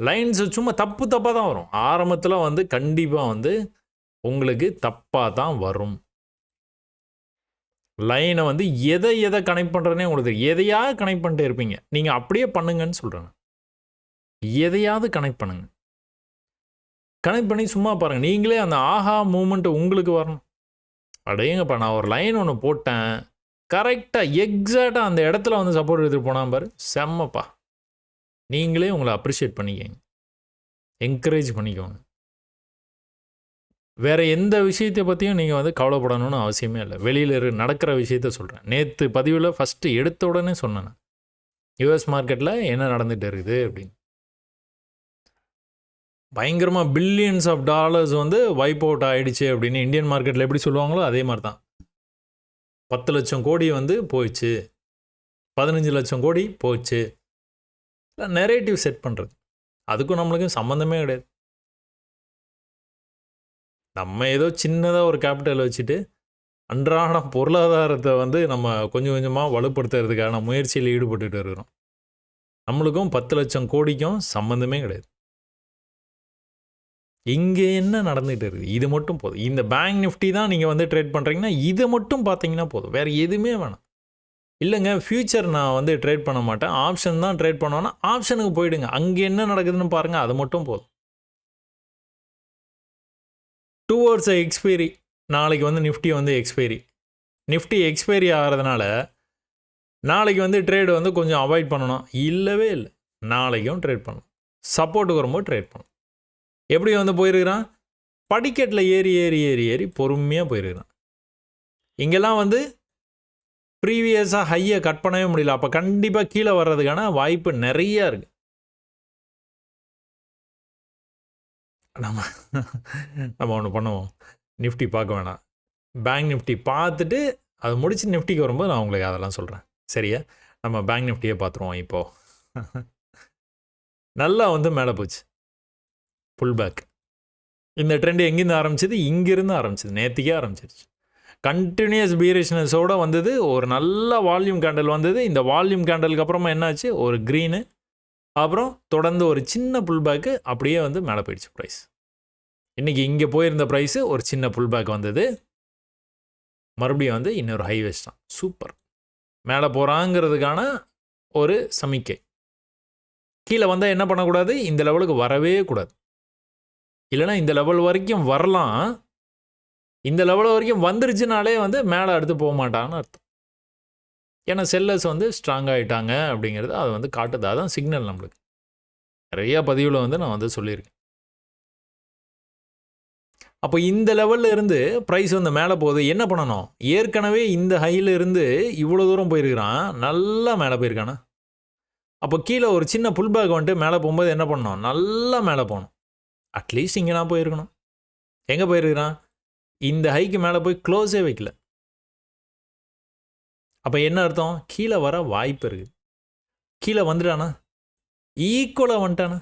லைன்ஸ் சும்மா தப்பாக தான் வரும். ஆரம்பத்தில் வந்து கண்டிப்பாக வந்து உங்களுக்கு தப்பாக தான் வரும். லைனை வந்து எதை கனெக்ட் பண்ணுறதுனே உங்களுக்கு எதையாவது கனெக்ட் பண்ணிட்டே இருப்பீங்க. நீங்கள் அப்படியே பண்ணுங்கன்னு சொல்கிறேன். எதையாவது கனெக்ட் பண்ணுங்க. கனெக்ட் பண்ணி சும்மா பாருங்கள். நீங்களே அந்த ஆஹா மூமெண்ட்டு உங்களுக்கு வரணும். அடையங்கப்பா, நான் ஒரு லைன் ஒன்று போட்டேன், கரெக்டாக எக்ஸாக்டாக அந்த இடத்துல வந்து சப்போர்ட் எடுத்துகிட்டு போனால் பாரு, செம்மப்பா. நீங்களே உங்களை அப்ரிஷியேட் பண்ணிக்கங்க, என்கரேஜ் பண்ணிக்கோங்க. வேறு எந்த விஷயத்தை பற்றியும் நீங்கள் வந்து கவலைப்படணும்னு அவசியமே இல்லை. வெளியில் நடக்கிற விஷயத்த சொல்கிறேன். நேற்று பதிவில் ஃபஸ்ட்டு எடுத்த உடனே சொன்னேன், யூஎஸ் மார்க்கெட்டில் என்ன நடந்துகிட்டு இருக்குது அப்படின்னு. பயங்கரமாக பில்லியன்ஸ் ஆஃப் டாலர்ஸ் வந்து வைப் அவுட் ஆகிடுச்சு அப்படின்னு இந்தியன் மார்க்கெட்டில் எப்படி சொல்லுவாங்களோ அதே மாதிரி தான். 10 லட்சம் கோடி வந்து போயிடுச்சு, 15 லட்சம் கோடி போச்சு. இல்லை நெரேட்டிவ் செட் பண்ணுறது, அதுக்கும் நம்மளுக்கும் சம்மந்தமே கிடையாது. நம்ம ஏதோ சின்னதாக ஒரு கேபிட்டல் வச்சுட்டு அன்றாட பொருளாதாரத்தை வந்து நம்ம கொஞ்சம் கொஞ்சமாக வலுப்படுத்துறதுக்கான முயற்சியில் ஈடுபட்டுட்டு இருக்கிறோம். நம்மளுக்கும் 10 லட்சம் கோடிக்கும் சம்மந்தமே கிடையாது. இங்கே என்ன நடந்துகிட்டு இருக்குது இது மட்டும் போதும். இந்த பேங்க் நிஃப்டி தான் நீங்கள் வந்து ட்ரேட் பண்ணுறீங்கன்னா இதை மட்டும் பார்த்தீங்கன்னா போதும், வேறு எதுவுமே வேணாம். இல்லைங்க ஃப்யூச்சர் நான் வந்து ட்ரேட் பண்ண மாட்டேன், ஆப்ஷன் தான் ட்ரேட் பண்ணுவேன்னா ஆப்ஷனுக்கு போயிடுங்க. அங்கே என்ன நடக்குதுன்னு பாருங்கள், அது மட்டும் போதும். டுவர்ட்ஸ் எக்ஸ்பைரி, நாளைக்கு வந்து நிஃப்டி வந்து நிஃப்டி எக்ஸ்பைரி ஆகிறதுனால நாளைக்கு வந்து ட்ரேடு வந்து கொஞ்சம் அவாய்ட் பண்ணணும். இல்லவே இல்லை, நாளைக்கும் ட்ரேட் பண்ணணும். சப்போர்ட்டுக்கு வரும்போது ட்ரேட் பண்ணணும். எப்படி வந்து போயிருக்கிறான், படிக்கட்டில் ஏறி பொறுமையாக போயிருக்கிறான். இங்கெல்லாம் வந்து ப்ரீவியஸாக ஹையை கட் பண்ணவே முடியல. அப்போ கண்டிப்பாக கீழே வர்றதுக்கான வாய்ப்பு நிறையா இருக்குது. நம்ம ஒன்று பண்ணுவோம், நிஃப்டி பார்க்க வேணாம், பேங்க் நிஃப்டி பார்த்துட்டு அதை முடிச்சு நிஃப்டிக்கு வரும்போது நான் உங்களுக்கு அதெல்லாம் சொல்கிறேன், சரியா? நம்ம பேங்க் நிஃப்டியே பார்த்துருவோம். இப்போது நல்லா வந்து மேலே போச்சு, புல் பேக். இந்த ட்ரெண்டு எங்கேருந்து ஆரம்பிச்சது, இங்கேருந்து ஆரம்பிச்சது, நேற்றுக்கே ஆரம்பிச்சிருச்சு. கண்டினியூஸ் பீரிஷ்னஸோடு வந்தது, ஒரு நல்ல வால்யூம் கேண்டல் வந்தது. இந்த வால்யூம் கேண்டலுக்கு அப்புறமா என்னாச்சு, ஒரு க்ரீனு, அப்புறம் தொடர்ந்து ஒரு சின்ன புல் பேக்கு, அப்படியே வந்து மேலே போயிடுச்சு ப்ரைஸ். இன்றைக்கி இங்கே போயிருந்த ப்ரைஸு ஒரு சின்ன புல் பேக் வந்தது, மறுபடியும் வந்து இன்னொரு ஹைவேஸ் தான். சூப்பர், மேலே போகிறாங்கிறதுக்கான ஒரு சமிக்கை. கீழே வந்தால் என்ன பண்ணக்கூடாது, இந்த லெவலுக்கு வரவே கூடாது. இல்லைனா இந்த லெவல் வரைக்கும் வரலாம், இந்த லெவல் வரைக்கும் வந்துருச்சுனாலே வந்து மேலே அடுத்து போக மாட்டான்னு அர்த்தம். ஏன்னா செல்லர்ஸ் வந்து ஸ்ட்ராங் ஆகிட்டாங்க அப்படிங்கிறது அது வந்து காட்டுது. அதான் சிக்னல் நம்மளுக்கு. நிறையா பதிவில் வந்து நான் வந்து சொல்லியிருக்கேன். அப்போ இந்த லெவலில் இருந்து ப்ரைஸ் வந்து மேலே போகுது, என்ன பண்ணணும்? ஏற்கனவே இந்த ஹையில் இருந்து இவ்வளோ தூரம் போயிருக்கிறான், நல்லா மேலே போயிருக்கானா? அப்போ கீழே ஒரு சின்ன புல் பேக் வந்துட்டு மேலே போகும்போது என்ன பண்ணணும்? நல்லா மேலே போகணும். அட்லீஸ்ட் இங்கே நான் போயிருக்கணும். எங்கே போயிருக்கிறான்? இந்த ஹைக்கு மேலே போய் க்ளோஸே வைக்கல. அப்போ என்ன அர்த்தம்? கீழே வர வாய்ப்பு இருக்குது. கீழே வந்துட்டானா? ஈக்குவலாக வந்துட்டானா?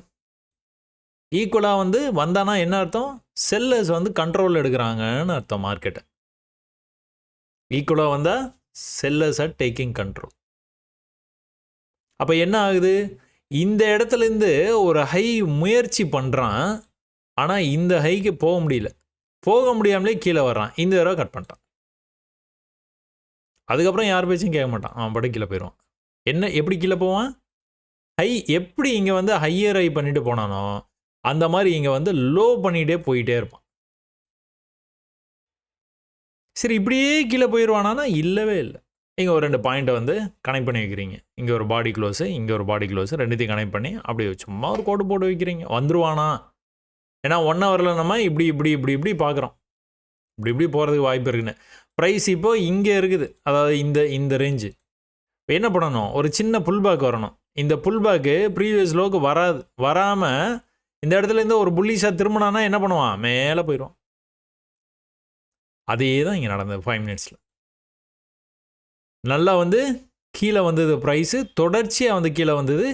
ஈக்குவலாக வந்து வந்தானா என்ன அர்த்தம்? செல்லர்ஸ் வந்து கண்ட்ரோல் எடுக்கிறாங்கன்னு அர்த்தம் மார்க்கெட்டை. ஈக்குவலாக வந்தால் செல்லர்ஸ் ஆர் டேக்கிங் கண்ட்ரோல். அப்போ என்ன ஆகுது? இந்த இடத்துலேருந்து ஒரு ஹை முயற்சி பண்ணுறான், ஆனால் இந்த ஹைக்கு போக முடியல. போக முடியாமலே கீழே வர்றான். இந்த தடவை கட் பண்ணிட்டான். அதுக்கப்புறம் யார் பேச்சும் கேட்க மாட்டான், அவன் படம் கீழே போயிடுவான். என்ன எப்படி கீழே போவான்? ஹை எப்படி இங்கே வந்து ஹையர் ஹை பண்ணிட்டு போனானோ அந்த மாதிரி இங்கே வந்து லோ பண்ணிகிட்டே போயிட்டே இருப்பான். சரி, இப்படியே கீழே போயிடுவானா? இல்லவே இல்லை. இங்கே ஒரு 2 பாயிண்ட்டை வந்து கனெக்ட் பண்ணி வைக்கிறீங்க. இங்கே ஒரு பாடி க்ளோஸு, இங்கே ஒரு பாடி க்ளோஸு, ரெண்டுத்தையும் கனெக்ட் பண்ணி அப்படியே சும்மா ஒரு கோடு போட்டு வைக்கிறீங்க. வந்துருவானா? ஏன்னா 1 ஹவரில் நம்ம இப்படி இப்படி இப்படி இப்படி பார்க்குறோம், இப்படி இப்படி போகிறதுக்கு வாய்ப்பு இருக்குன்னு. ப்ரைஸ் இப்போ இங்கே இருக்குது, அதாவது இந்த ரேஞ்சு. இப்போ என்ன பண்ணணும்? ஒரு சின்ன புல் பேக் வரணும். இந்த புல் பேக்கு ப்ரீவியஸ் லோக்கு வராமல் இந்த இடத்துலேருந்து ஒரு புல்லிஷாக திரும்பினானா என்ன பண்ணுவான்? மேலே போயிடுவான். அதே தான் இங்கே நடந்தது 5 மினிட்ஸில். நல்லா வந்து கீழே வந்தது ப்ரைஸு, தொடர்ச்சியாக வந்து கீழே வந்தது.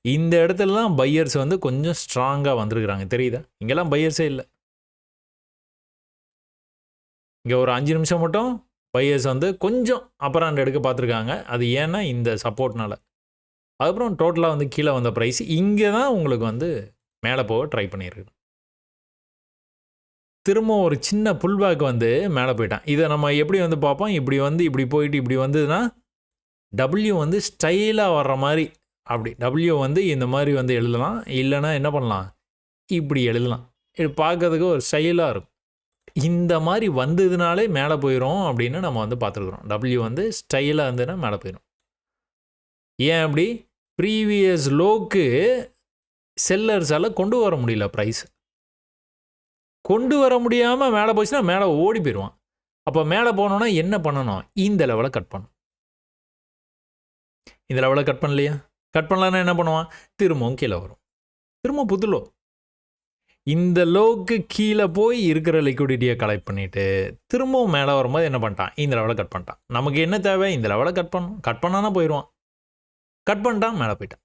இந்த இடத்துல தான் பையர்ஸ் வந்து கொஞ்சம் ஸ்ட்ராங்காக வந்திருக்கிறாங்க, தெரியுதா? இங்கெல்லாம் பையர்ஸே இல்லை. இங்கே ஒரு 5 நிமிஷம் மட்டும் பையர்ஸ் வந்து கொஞ்சம் அப்பர் ஹேண்ட் எடுக்க பார்த்துருக்காங்க. அது ஏன்னா இந்த சப்போர்ட்னால. அதுக்கப்புறம் டோட்டலாக வந்து கீழே வந்த ப்ரைஸ் இங்கே தான் உங்களுக்கு வந்து மேலே போக ட்ரை பண்ணியிருக்கு. திரும்ப ஒரு சின்ன புல் பேக் வந்து மேலே போயிட்டான். இதை நம்ம எப்படி வந்து பார்ப்போம்? இப்படி வந்து இப்படி போயிட்டு இப்படி வந்ததுன்னா டபிள்யூ வந்து ஸ்டைலாக வர்ற மாதிரி, அப்படி டபிள்யூ வந்து இந்த மாதிரி வந்து எழுதலாம். இல்லைனா என்ன பண்ணலாம்? இப்படி எழுதலாம். இது பார்க்கறதுக்கு ஒரு ஸ்டைலாக இருக்கும். இந்த மாதிரி வந்ததுனாலே மேலே போயிடும் அப்படின்னு நம்ம வந்து பார்த்துருக்குறோம். டபிள்யூ வந்து ஸ்டைலாக இருந்ததுன்னா மேலே போயிடும். ஏன் அப்படி? ப்ரீவியஸ் லோக்கு செல்லர்ஸால் கொண்டு வர முடியல ப்ரைஸ். கொண்டு வர முடியாமல் மேலே போச்சுன்னா மேலே ஓடி போயிடுவான். அப்போ மேலே போனோன்னா என்ன பண்ணணும்? இந்த லெவலை கட் பண்ணணும். இந்த லெவலை கட் பண்ணலையா? கட் பண்ணலான்னா என்ன பண்ணுவான்? திரும்பவும் கீழே வரும். திரும்ப புது லோ. இந்த லோவுக்கு கீழே போய் இருக்கிற லிக்விடிட்டியை கலெக்ட் பண்ணிவிட்டு திரும்பவும் மேலே வரும்போது என்ன பண்ணிட்டான்? இந்த லெவலை கட் பண்ணிட்டான். நமக்கு என்ன தேவை? இந்த லெவலை கட் பண்ணணும். கட் பண்ணானா போயிடுவான். கட் பண்ணிட்டான், மேலே போயிட்டான்.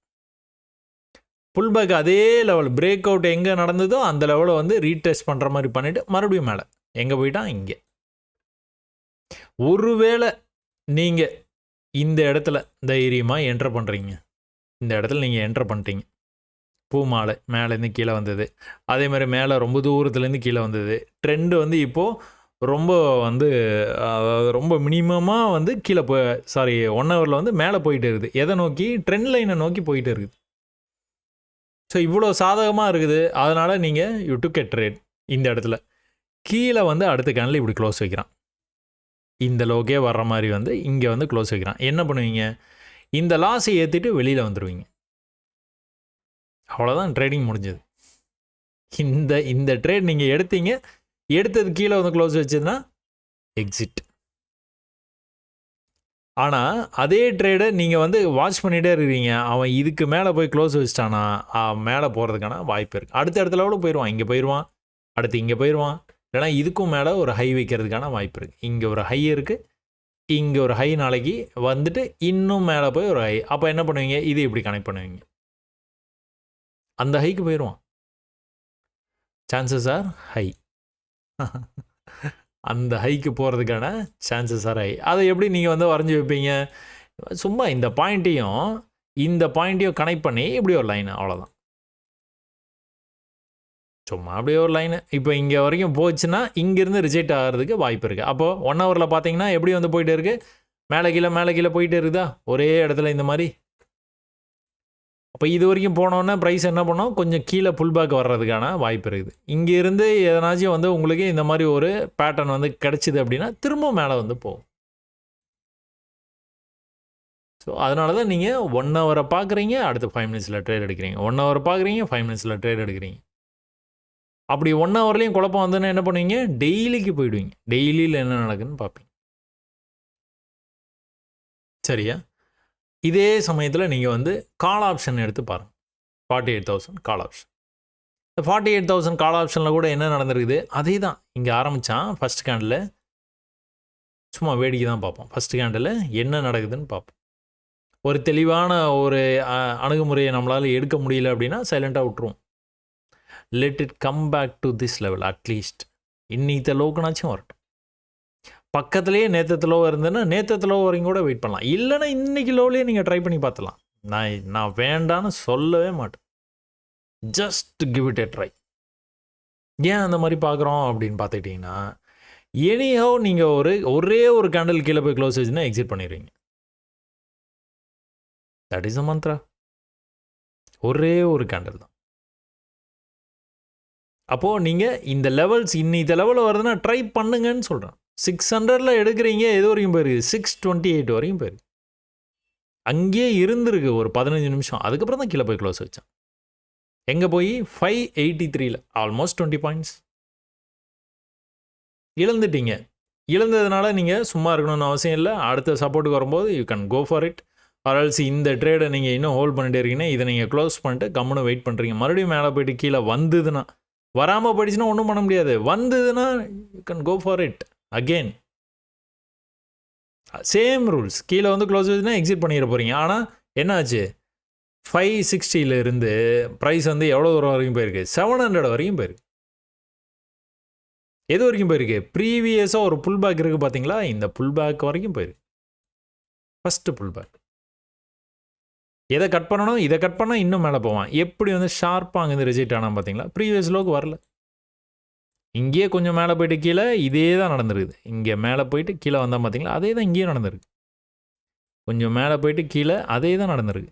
புல் பேக் அதே லெவல் பிரேக் அவுட் எங்கே நடந்ததோ அந்த லெவலை வந்து ரீடெஸ்ட் பண்ணுற மாதிரி பண்ணிவிட்டு மறுபடியும் மேலே எங்கே போயிட்டான்? இங்கே. ஒருவேளை நீங்கள் இந்த இடத்துல தைரியமாக என்ட்ரு பண்ணுறீங்க, இந்த இடத்துல நீங்கள் என்ட்ரு பண்ணிட்டீங்க, பூ மாலை மேலேருந்து கீழே வந்தது, அதே மாதிரி மேலே ரொம்ப தூரத்துலேருந்து கீழே வந்தது, ட்ரெண்டு வந்து இப்போது ரொம்ப வந்து ரொம்ப மினிமமாக வந்து கீழே 1 ஹவரில் வந்து மேலே போயிட்டு இருக்குது. எதை நோக்கி? ட்ரெண்ட் லைனை நோக்கி போயிட்டு இருக்குது. ஸோ இவ்வளோ சாதகமாக இருக்குது. அதனால் நீங்கள் யூ டுக் எ ட்ரேட். இந்த இடத்துல கீழே வந்து அடுத்த கேனில் இப்படி க்ளோஸ் வைக்கிறான். இந்த லோக்கே வர்ற மாதிரி வந்து இங்கே வந்து க்ளோஸ் வைக்கிறான். என்ன பண்ணுவீங்க? இந்த லாஸை ஏற்றிட்டு வெளியில் வந்துடுவீங்க. அவ்வளோதான், ட்ரேடிங் முடிஞ்சது. இந்த ட்ரேட் நீங்கள் எடுத்தீங்க, எடுத்தது கீழே வந்து க்ளோஸ் வச்சதுன்னா எக்ஸிட். ஆனால் அதே ட்ரேடை நீங்கள் வந்து வாட்ச் பண்ணிகிட்டே இருக்கிறீங்க, அவன் இதுக்கு மேலே போய் க்ளோஸ் வச்சிட்டானா மேலே போகிறதுக்கான வாய்ப்பு இருக்குது. அடுத்த இடத்துல கூட போயிடுவான். இங்கே போயிடுவான், அடுத்து இங்கே போயிடுவான். இல்லைனா இதுக்கும் மேலே ஒரு ஹை வைக்கிறதுக்கான வாய்ப்பு இருக்குது. இங்கே ஒரு ஹை இருக்குது, இங்கே ஒரு ஹை நாளைக்கு வந்துட்டு இன்னும் மேலே போய் ஒரு ஹை. அப்போ என்ன பண்ணுவீங்க? இது இப்படி கனெக்ட் பண்ணுவீங்க. அந்த ஹைக்கு போயிடுவான். Chances are high. அந்த ஹைக்கு போகிறதுக்கான சான்சஸ் ஆர் ஹை. அதை எப்படி நீங்கள் வந்து வரைஞ்சி வைப்பீங்க? சும்மா இந்த பாயிண்ட்டையும் கனெக்ட் பண்ணி இப்படி ஒரு லைன், அவ்வளோதான். சும்மா அப்படியே ஒரு லைனு இப்போ இங்கே வரைக்கும் போச்சுன்னா இங்கேருந்து ரிஜெக்ட் ஆகிறதுக்கு வாய்ப்பு இருக்குது. அப்போது 1 ஹவரில் பார்த்தீங்கன்னா எப்படி வந்து போயிட்டே இருக்குது, மேலே கீழே போயிட்டே இருக்குதா ஒரே இடத்துல இந்த மாதிரி. அப்போ இது வரைக்கும் போனோன்னே ப்ரைஸ் என்ன பண்ணோம், கொஞ்சம் கீழே புல் பேக் வர்றதுக்கான வாய்ப்பு இருக்குது. இங்கேருந்து எதனாச்சும் வந்து உங்களுக்கு இந்த மாதிரி ஒரு பேட்டர்ன் வந்து கிடச்சிது அப்படின்னா திரும்ப மேலே வந்து போகும். ஸோ அதனால தான் நீங்கள் 1 ஹவரை பார்க்குறீங்க, அடுத்து 5 மினிட்ஸில் ட்ரேட் எடுக்கிறீங்க, 1 ஹவர் பார்க்குறீங்க, 5 மினிட்ஸில் ட்ரேட் எடுக்கிறீங்க. அப்படி 1 ஹவர்லேயும் குழப்பம் வந்ததுன்னா என்ன பண்ணுவீங்க, டெய்லிக்கு போயிடுவீங்க, டெய்லியில் என்ன நடக்குதுன்னு பார்ப்பீங்க. சரியா? இதே சமயத்தில் நீங்கள் வந்து கால் ஆப்ஷன் எடுத்து பாருங்கள். 48,000 கால் ஆப்ஷன். இந்த 48,000 கால் ஆப்ஷனில் கூட என்ன நடந்திருக்குது, அதே தான். இங்கே ஆரம்பித்தான் ஃபஸ்ட் கேண்டில், சும்மா வேடிக்கை தான் பார்ப்போம். ஃபஸ்ட் கேண்டில் என்ன நடக்குதுன்னு பார்ப்போம். ஒரு தெளிவான ஒரு அணுகுமுறையை நம்மளால் எடுக்க முடியல அப்படின்னா சைலண்ட்டாக விட்டுருவோம். Let it come back to this level. At least இன்னித்த லோக்குனாச்சும் வரட்டும். பக்கத்துலேயே நேற்று லோ இருந்ததுன்னா நேற்று லோ வரைக்கும் கூட வெயிட் பண்ணலாம். இல்லைன்னா இன்றைக்கி லோவிலே நீங்கள் ட்ரை பண்ணி பார்த்துலாம். நான் வேண்டான்னு சொல்லவே மாட்டேன். Just give it a try. ஏன் அந்த மாதிரி பார்க்குறோம் அப்படின்னு பார்த்துக்கிட்டிங்கன்னா, எனிஹோ நீங்கள் ஒரே ஒரு கேண்டில் கீழே போய் க்ளோஸ் ஆச்சுன்னா எக்ஸிட் பண்ணிடுவீங்க. That is a Mantra. ஒரே ஒரு கேண்டில் தான். அப்போது நீங்கள் இந்த லெவல்ஸ் இந்த லெவலில் வருதுன்னா ட்ரை பண்ணுங்கன்னு சொல்கிறேன். 600 எடுக்கிறீங்க, எது வரைக்கும் போயிருக்கு, 628 வரைக்கும் போயிருக்கு. அங்கேயே இருந்திருக்கு ஒரு 15 நிமிஷம். அதுக்கப்புறம் தான் கீழே போய் க்ளோஸ் வச்சான். எங்கே போய் 583 ஆல்மோஸ்ட் 20 பாயிண்ட்ஸ் இழந்துட்டீங்க. இழந்ததுனால நீங்கள் சும்மா இருக்கணும்னு அவசியம் இல்லை. அடுத்த சப்போர்ட்டுக்கு வரும்போது you can go for it. RLC இந்த ட்ரேடை நீங்கள் இன்னும் ஹோல்ட் பண்ணிட்டே இருக்கீங்கன்னா இதை நீங்கள் க்ளோஸ் பண்ணிட்டு கம்முன்னு வெயிட் பண்ணுறீங்க. மறுபடியும் மேலே போயிட்டு கீழே வந்ததுன்னா, வராமல் போயிடுச்சுன்னா ஒன்றும் பண்ண முடியாது. வந்ததுன்னா you can go for it again. Same rules. கீழே வந்து க்ளோஸ் ஆச்சுன்னா எக்ஸிட் பண்ணிட போகிறீங்க. ஆனால் என்ன ஆச்சு, 560 இருந்து ப்ரைஸ் வந்து எவ்வளோ தூரம் வரைக்கும் போயிருக்கு, 700 வரைக்கும் போயிருக்கு. எது வரைக்கும் போயிருக்கு, ப்ரீவியஸாக ஒரு புல் பேக் இருக்குது பார்த்தீங்களா, இந்த புல் பேக் வரைக்கும் போயிருக்கு. First pull back. எதை கட் பண்ணணும், இதை கட் பண்ணால் இன்னும் மேலே போவான். எப்படி வந்து ஷார்ப்பாக அங்கேருந்து ரிஜெக்ட் ஆனால் பார்த்தீங்களா, ப்ரீவியஸ் லோக்கு வரல. இங்கேயே கொஞ்சம் மேலே போயிட்டு கீழே இதே தான் நடந்திருக்குது. இங்கே மேலே போயிட்டு கீழே வந்தால் பார்த்தீங்களா, அதே தான் இங்கேயும் நடந்திருக்கு. கொஞ்சம் மேலே போயிட்டு கீழே அதே தான் நடந்திருக்கு.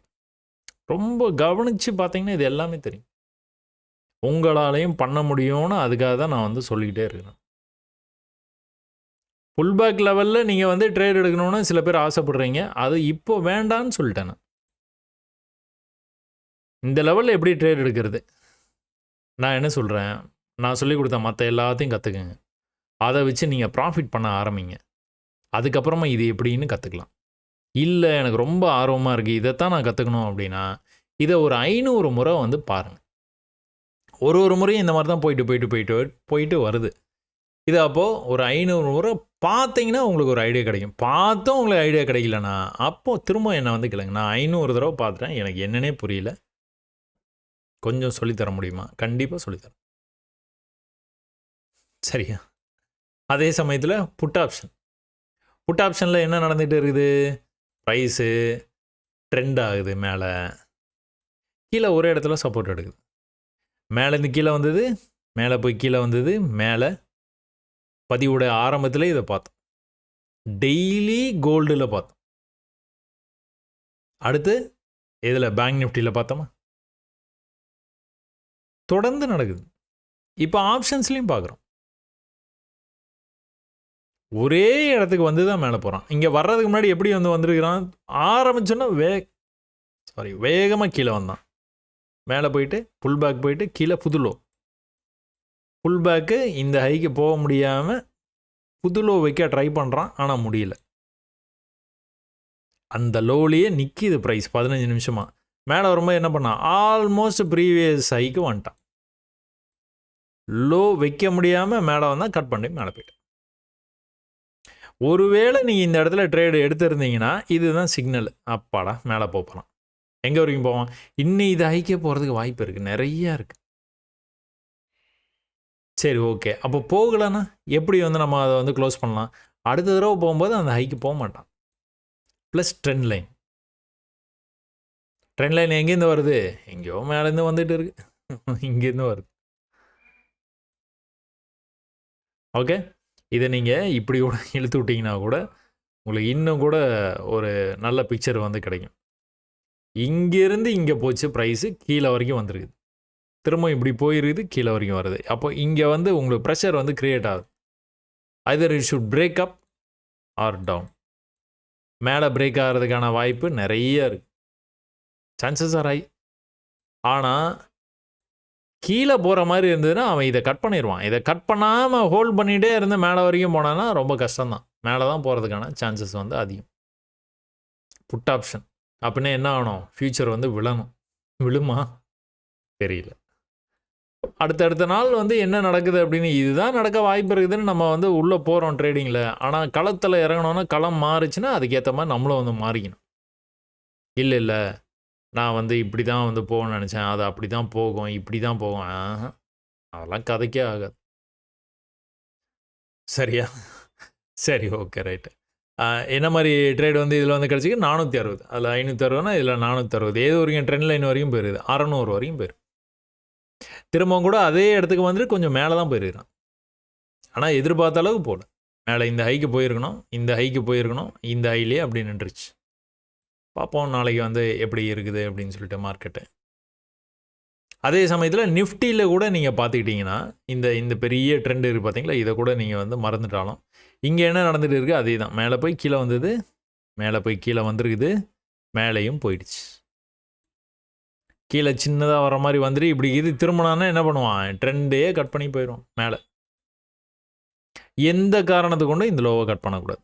ரொம்ப கவனித்து பார்த்தீங்கன்னா இது எல்லாமே தெரியும். உங்களாலையும் பண்ண முடியும்னு அதுக்காக தான் நான் வந்து சொல்லிக்கிட்டே இருக்கிறேன். புல் பேக் லெவலில் நீங்கள் வந்து ட்ரேட் எடுக்கணும்னு சில பேர் ஆசைப்படுறீங்க. அது இப்போ வேண்டான்னு சொல்லிட்டேன் நான். இந்த லெவலில் எப்படி ட்ரேட் எடுக்கிறது, நான் என்ன சொல்கிறேன், நான் சொல்லிக் கொடுத்த மற்ற எல்லாத்தையும் கற்றுக்குங்க. அதை வச்சு நீங்கள் ப்ராஃபிட் பண்ண ஆரம்பிங்க. அதுக்கப்புறமா இது எப்படின்னு கற்றுக்கலாம். இல்லை எனக்கு ரொம்ப ஆர்வமாக இருக்குது, இதைத்தான் நான் கற்றுக்கணும் அப்படின்னா இதை ஒரு 500 முறை வந்து பாருங்கள். ஒரு முறையும் இந்த மாதிரி தான் போயிட்டு வருது. இது அப்போது ஒரு 500 முறை பார்த்தீங்கன்னா உங்களுக்கு ஒரு ஐடியா கிடைக்கும். பார்த்தோம் உங்களுக்கு ஐடியா கிடைக்கலனா அப்போது திரும்ப என்னை வந்து கேளுங்க. நான் 500 தடவை பார்த்துட்டேன், எனக்கு என்னன்னே புரியல, கொஞ்சம் சொல்லித்தர முடியுமா? கண்டிப்பாக சொல்லித்தரேன். சரியா? அதே சமயத்தில் புட் ஆப்ஷனில் என்ன நடந்துகிட்டு இருக்குது, ப்ரைஸு ட்ரெண்ட் ஆகுது, மேலே கீழே ஒரே இடத்துல சப்போர்ட் எடுக்குது. மேலேருந்து கீழே வந்தது, மேலே போய் கீழே வந்தது, மேலே பதிவோட ஆரம்பத்தில் இதை பார்த்தோம். டெய்லி கோல்டில் பார்த்தோம். அடுத்து இதில் பேங்க் நிஃப்டியில் பார்த்தோமா, தொடர்ந்து நடக்குது. இப்போ ஆப்ஷன்ஸ்லையும் பார்க்குறோம். ஒரே இடத்துக்கு வந்து தான் மேலே போகிறான். இங்கே வர்றதுக்கு முன்னாடி எப்படி வந்துருக்கிறான், ஆரம்பிச்சோன்னா வேகமாக கீழே வந்தான். மேலே போயிட்டு புல் பேக் போயிட்டு கீழே புதுலோ, புல் பேக்கு இந்த ஹைக்கு போக முடியாமல் புதுலோ வைக்க ட்ரை பண்ணுறான், ஆனால் முடியல. அந்த லோவிலேயே நிற்கிது ப்ரைஸ் 15 நிமிஷமாக. மேலே வரும்போது என்ன பண்ணான், ஆல்மோஸ்ட் ப்ரீவியஸ் ஹைக்கு வந்துட்டான். லோ வைக்க முடியாமல் மேலே வந்தால் கட் பண்ணி மேலே போயிட்டான். ஒருவேளை நீங்கள் இந்த இடத்துல ட்ரேடு எடுத்துருந்தீங்கன்னா இதுதான் சிக்னல், அப்பாடா மேலே போகலாம். எங்கே வரைக்கும் போவான், இன்னும் இது ஹைக்கே போகிறதுக்கு வாய்ப்பு இருக்குது, நிறையா இருக்குது. சரி ஓகே. அப்போ போகலன்னா எப்படி வந்து நம்ம அதை வந்து க்ளோஸ் பண்ணலாம்? அடுத்த தடவை போகும்போது அந்த ஹைக்கு போக மாட்டான். Plus trend line. Trend line எங்கேருந்து வருது? எங்கேயோ மேலேருந்து வந்துட்டு இருக்கு. இங்கேருந்து வருது. ஓகே. இதை நீங்கள் இப்படி கூட இழுத்து விட்டிங்கன்னா கூட உங்களுக்கு இன்னும் கூட ஒரு நல்ல பிக்சர் வந்து கிடைக்கும். இங்கேருந்து இங்கே போச்சு ப்ரைஸு கீழே வரைக்கும் வந்துருக்குது. திரும்ப இப்படி போயிருக்குது கீழே வரைக்கும் வருது. அப்போ இங்கே வந்து உங்களுக்கு ப்ரெஷர் வந்து கிரியேட் ஆகுது. Either it should break up or down. மேலே பிரேக் ஆகிறதுக்கான வாய்ப்பு நிறைய இருக்குது. Chances are high. ஆனால் கீழே போகிற மாதிரி இருந்ததுன்னா அவன் இதை கட் பண்ணிடுவான். இதை கட் பண்ணாமல் ஹோல்ட் பண்ணிகிட்டே இருந்து மேலே வரைக்கும் போனான்னா ரொம்ப கஷ்டம்தான். மேலே தான் போகிறதுக்கான சான்சஸ் வந்து அதிகம். புட் ஆப்ஷன் அப்படின்னா என்ன ஆகணும்? ஃப்யூச்சர் வந்து விழணும். விழுமா? தெரியல. அடுத்தடுத்த நாள் வந்து என்ன நடக்குது அப்படின்னு இதுதான் நடக்க வாய்ப்பு இருக்குதுன்னு நம்ம வந்து உள்ளே போகிறோம் ட்ரேடிங்கில். ஆனால் களத்தில் இறங்கணுன்னா களம் மாறிச்சுன்னா அதுக்கேற்ற மாதிரி நம்மளும் வந்து மாறிக்கணும். இல்லை நான் வந்து இப்படி தான் வந்து போகணும்னு நினச்சேன், அது அப்படி தான் போகும், இப்படி தான் போகும். அதெல்லாம் கதைக்கே ஆகாது. சரியா? சரி ஓகே ரைட்டு. என்ன மாதிரி ட்ரேட் வந்து இதில் வந்து கிடச்சிக்கு 460. அதில் 560னா இதில் 460. ஏது வரைக்கும் ட்ரெண்ட் லைன் வரைக்கும் போயிருது. 600 வரைக்கும் போயிரு. திரும்பவும் கூட அதே இடத்துக்கு வந்துட்டு கொஞ்சம் மேலே தான் போயிருக்கிறான். ஆனால் எதிர்பார்த்த அளவுக்கு போகல. மேலே இந்த ஹைக்கு போயிருக்கணும், இந்த ஹைக்கு போயிருக்கணும், இந்த ஹைலேயே அப்படி நின்றுச்சு. பார்ப்போம் நாளைக்கு வந்து எப்படி இருக்குது அப்படின்னு சொல்லிட்டு மார்க்கெட்டு. அதே சமயத்தில் நிஃப்டியில் கூட நீங்கள் பார்த்துக்கிட்டிங்கன்னா இந்த பெரிய ட்ரெண்ட் இருக்குது பார்த்தீங்களா, இதை கூட நீங்கள் வந்து மறந்துட்டாலும் இங்கே என்ன நடந்துகிட்டு இருக்குது அதே தான். மேலே போய் கீழே வந்தது, மேலே போய் கீழே வந்துருக்குது, மேலேயும் போயிடுச்சு. கீழே சின்னதாக வர மாதிரி வந்துட்டு இப்படி இது திரும்பினான்னா என்ன பண்ணுவான்? ட்ரெண்டே கட் பண்ணி போயிடும் மேலே. எந்த காரணத்தை கொண்டும் இந்த லோவை கட் பண்ணக்கூடாது.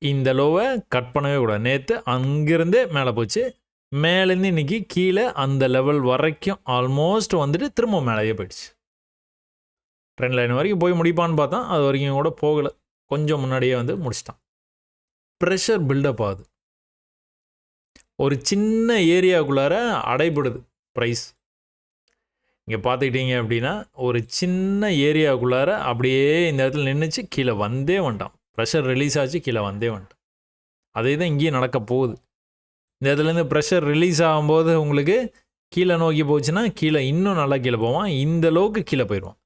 இந்த லோவை கட் பண்ணவே கூடாது. நேற்று அங்கேருந்தே மேலே போச்சு. மேலேருந்து இன்றைக்கி கீழே அந்த லெவல் வரைக்கும் ஆல்மோஸ்ட் வந்துட்டு திரும்ப மேலேயே போயிடுச்சு. ட்ரெண்ட் லைன் வரைக்கும் போய் முடிப்பான்னு பார்த்தா அது வரைக்கும் கூட போகலை. கொஞ்சம் முன்னாடியே வந்து முடிச்சிட்டான். ப்ரெஷர் பில்டப் ஆகுது. ஒரு சின்ன ஏரியாவுக்குள்ளார அடைபடுது ப்ரைஸ். இங்கே பார்த்துக்கிட்டீங்க அப்படின்னா ஒரு சின்ன ஏரியாவுக்குள்ளார அப்படியே இந்த இடத்துல நின்றுச்சு, கீழே வந்தே வந்துட்டான். ப்ரெஷர் ரிலீஸ் ஆச்சு, கீழே வந்தே வந்துட்டான். அதே தான் இங்கேயும் நடக்க போகுது. இந்த இடத்துலேருந்து ப்ரெஷர் ரிலீஸ் ஆகும்போது உங்களுக்கு கீழே நோக்கி போச்சுன்னா கீழே இன்னும் நல்லா கீழே போவான். இந்த அளவுக்கு கீழே போயிடுவான்.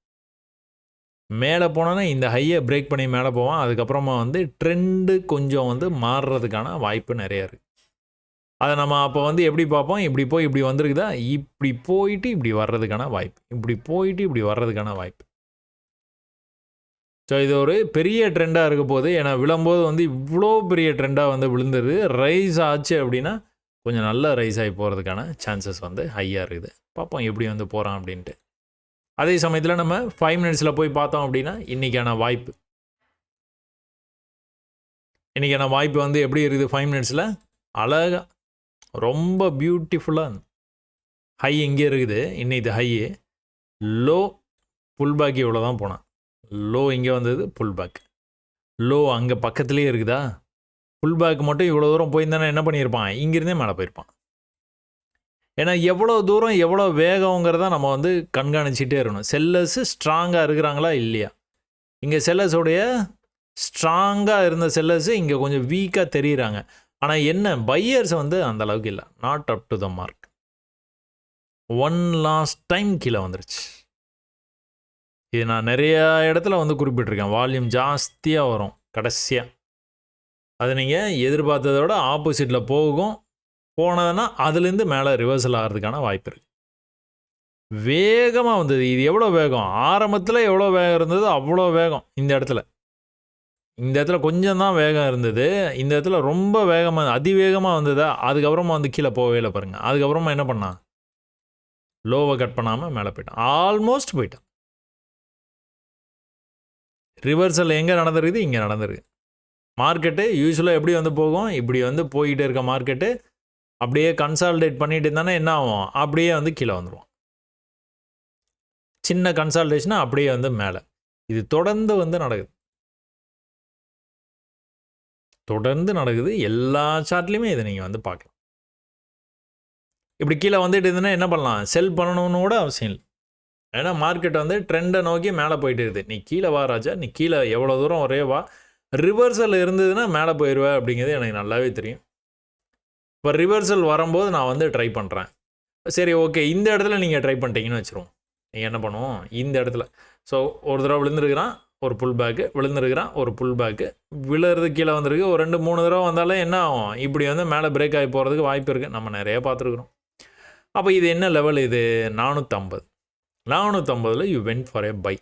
மேலே போனோன்னா இந்த ஹையை பிரேக் பண்ணி மேலே போவான். அதுக்கப்புறமா வந்து ட்ரெண்டு கொஞ்சம் வந்து மாறுறதுக்கான வாய்ப்பு நிறையா இருக்குது. அதை நம்ம அப்போ வந்து எப்படி பார்ப்போம்? இப்படி போய் இப்படி வந்திருக்குதா, இப்படி போயிட்டு இப்படி வர்றதுக்கான வாய்ப்பு, இப்படி போயிட்டு இப்படி வர்றதுக்கான வாய்ப்பு. ஸோ இது ஒரு பெரிய ட்ரெண்டாக இருக்க போது. ஏன்னா விழும்போது வந்து இவ்வளோ பெரிய ட்ரெண்டாக வந்து விழுந்துருது. ரைஸ் ஆச்சு அப்படின்னா கொஞ்சம் நல்ல ரைஸ் ஆகி போகிறதுக்கான சான்சஸ் வந்து ஹையாக இருக்குது. பார்ப்போம் எப்படி வந்து போகிறான் அப்படின்ட்டு. அதே சமயத்தில் நம்ம 5 மினிட்ஸில் போய் பார்த்தோம் அப்படின்னா இன்றைக்கான வாய்ப்பு வந்து எப்படி இருக்குது? 5 மினிட்ஸில் அழகாக ரொம்ப பியூட்டிஃபுல்லாக ஹை இங்கே இருக்குது. இன்னைக்கு ஹை லோ புல் பேக் இவ்வளோ தான் போனான். லோ இங்கே வந்தது, புல் பேக். லோ அங்கே பக்கத்துலேயே இருக்குதா, புல் பேக் மட்டும் இவ்வளோ தூரம் போயிருந்தானே என்ன பண்ணியிருப்பான்? இங்கேருந்தே மேலே போயிருப்பான். ஏன்னா எவ்வளோ தூரம் எவ்வளோ வேகங்கிறத நம்ம வந்து கண்காணிச்சிட்டே இருக்கணும். செல்லர்ஸு ஸ்ட்ராங்காக இருக்கிறாங்களா இல்லையா? இங்கே செல்லர்ஸோடைய ஸ்ட்ராங்காக இருந்த செல்லர்ஸு இங்கே கொஞ்சம் வீக்காக தெரியுறாங்க. ஆனால் என்ன, பையர்ஸ் வந்து அந்த அளவுக்கு இல்லை. Not up to the mark. One last time கீழே வந்துருச்சு. இது நான் நிறையா இடத்துல வந்து குறிப்பிட்டிருக்கேன். வால்யூம் ஜாஸ்தியாக வரும் கடைசியாக. அது நீங்கள் எதிர்பார்த்ததோட ஆப்போசிட்டில் போனதுன்னா அதுலேருந்து மேலே ரிவர்சல் ஆகிறதுக்கான வாய்ப்பு இருக்குது. வேகமாக வந்தது. இது எவ்வளோ வேகம்? ஆரம்பத்தில் எவ்வளோ வேகம் இருந்தது அவ்வளோ வேகம். இந்த இடத்துல கொஞ்சம் தான் வேகம் இருந்தது. இந்த இடத்துல ரொம்ப வேகமாக அதிவேகமாக வந்ததா. அதுக்கப்புறமா வந்து கீழே போகவே இல்லை பாருங்கள். அதுக்கப்புறமா என்ன பண்ணான்? லோவை கட் பண்ணாமல் மேலே போயிட்டான். ஆல்மோஸ்ட் போயிட்டான். ரிவர்சல் எங்கே நடந்திருக்குது? இங்கே நடந்திருக்கு. மார்க்கெட்டு யூஸ்வலாக எப்படி வந்து போகும்? இப்படி வந்து போய்கிட்டே இருக்க மார்க்கெட்டு அப்படியே கன்சால்டேட் பண்ணிட்டு இருந்தானே என்ன ஆகும்? அப்படியே வந்து கீழே வந்துடுவான். சின்ன கன்சால்டேஷனாக அப்படியே வந்து மேலே. இது தொடர்ந்து வந்து நடக்குது. எல்லா சார்ட்லேயுமே இதை நீங்கள் வந்து பார்க்கலாம். இப்படி கீழே வந்துட்டு இருந்ததுன்னா என்ன பண்ணலாம்? செல் பண்ணணும்னு கூட அவசியம் இல்லை. ஏன்னா மார்க்கெட் வந்து ட்ரெண்டை நோக்கி மேலே போயிட்டு இருக்குது. நீ கீழே வா ராஜா, நீ கீழே எவ்வளோ தூரம் ஒரே வா, ரிவர்சல் இருந்ததுன்னா மேலே போயிடுவேன் அப்படிங்கிறது எனக்கு நல்லாவே தெரியும். இப்போ ரிவர்சல் வரும்போது நான் வந்து ட்ரை பண்ணுறேன். சரி ஓகே, இந்த இடத்துல நீங்கள் ட்ரை பண்ணிட்டீங்கன்னு வச்சுருவோம். நீங்கள் என்ன பண்ணுவோம், இந்த இடத்துல ஸோ ஒரு தடவை விழுந்துருக்கிறான், ஒரு புல் பேக்கு, விழுந்துருக்கிறான், ஒரு புல் பேக்கு, விழுறது கீழே வந்திருக்கு, ஒரு 2-3 தடவை வந்தாலே என்ன ஆகும், இப்படி வந்து மேலே பிரேக் ஆகி போகிறதுக்கு வாய்ப்பு இருக்குது. நம்ம நிறைய பார்த்துருக்குறோம். அப்போ இது என்ன லெவல், இது 450. 450 you went for a buy.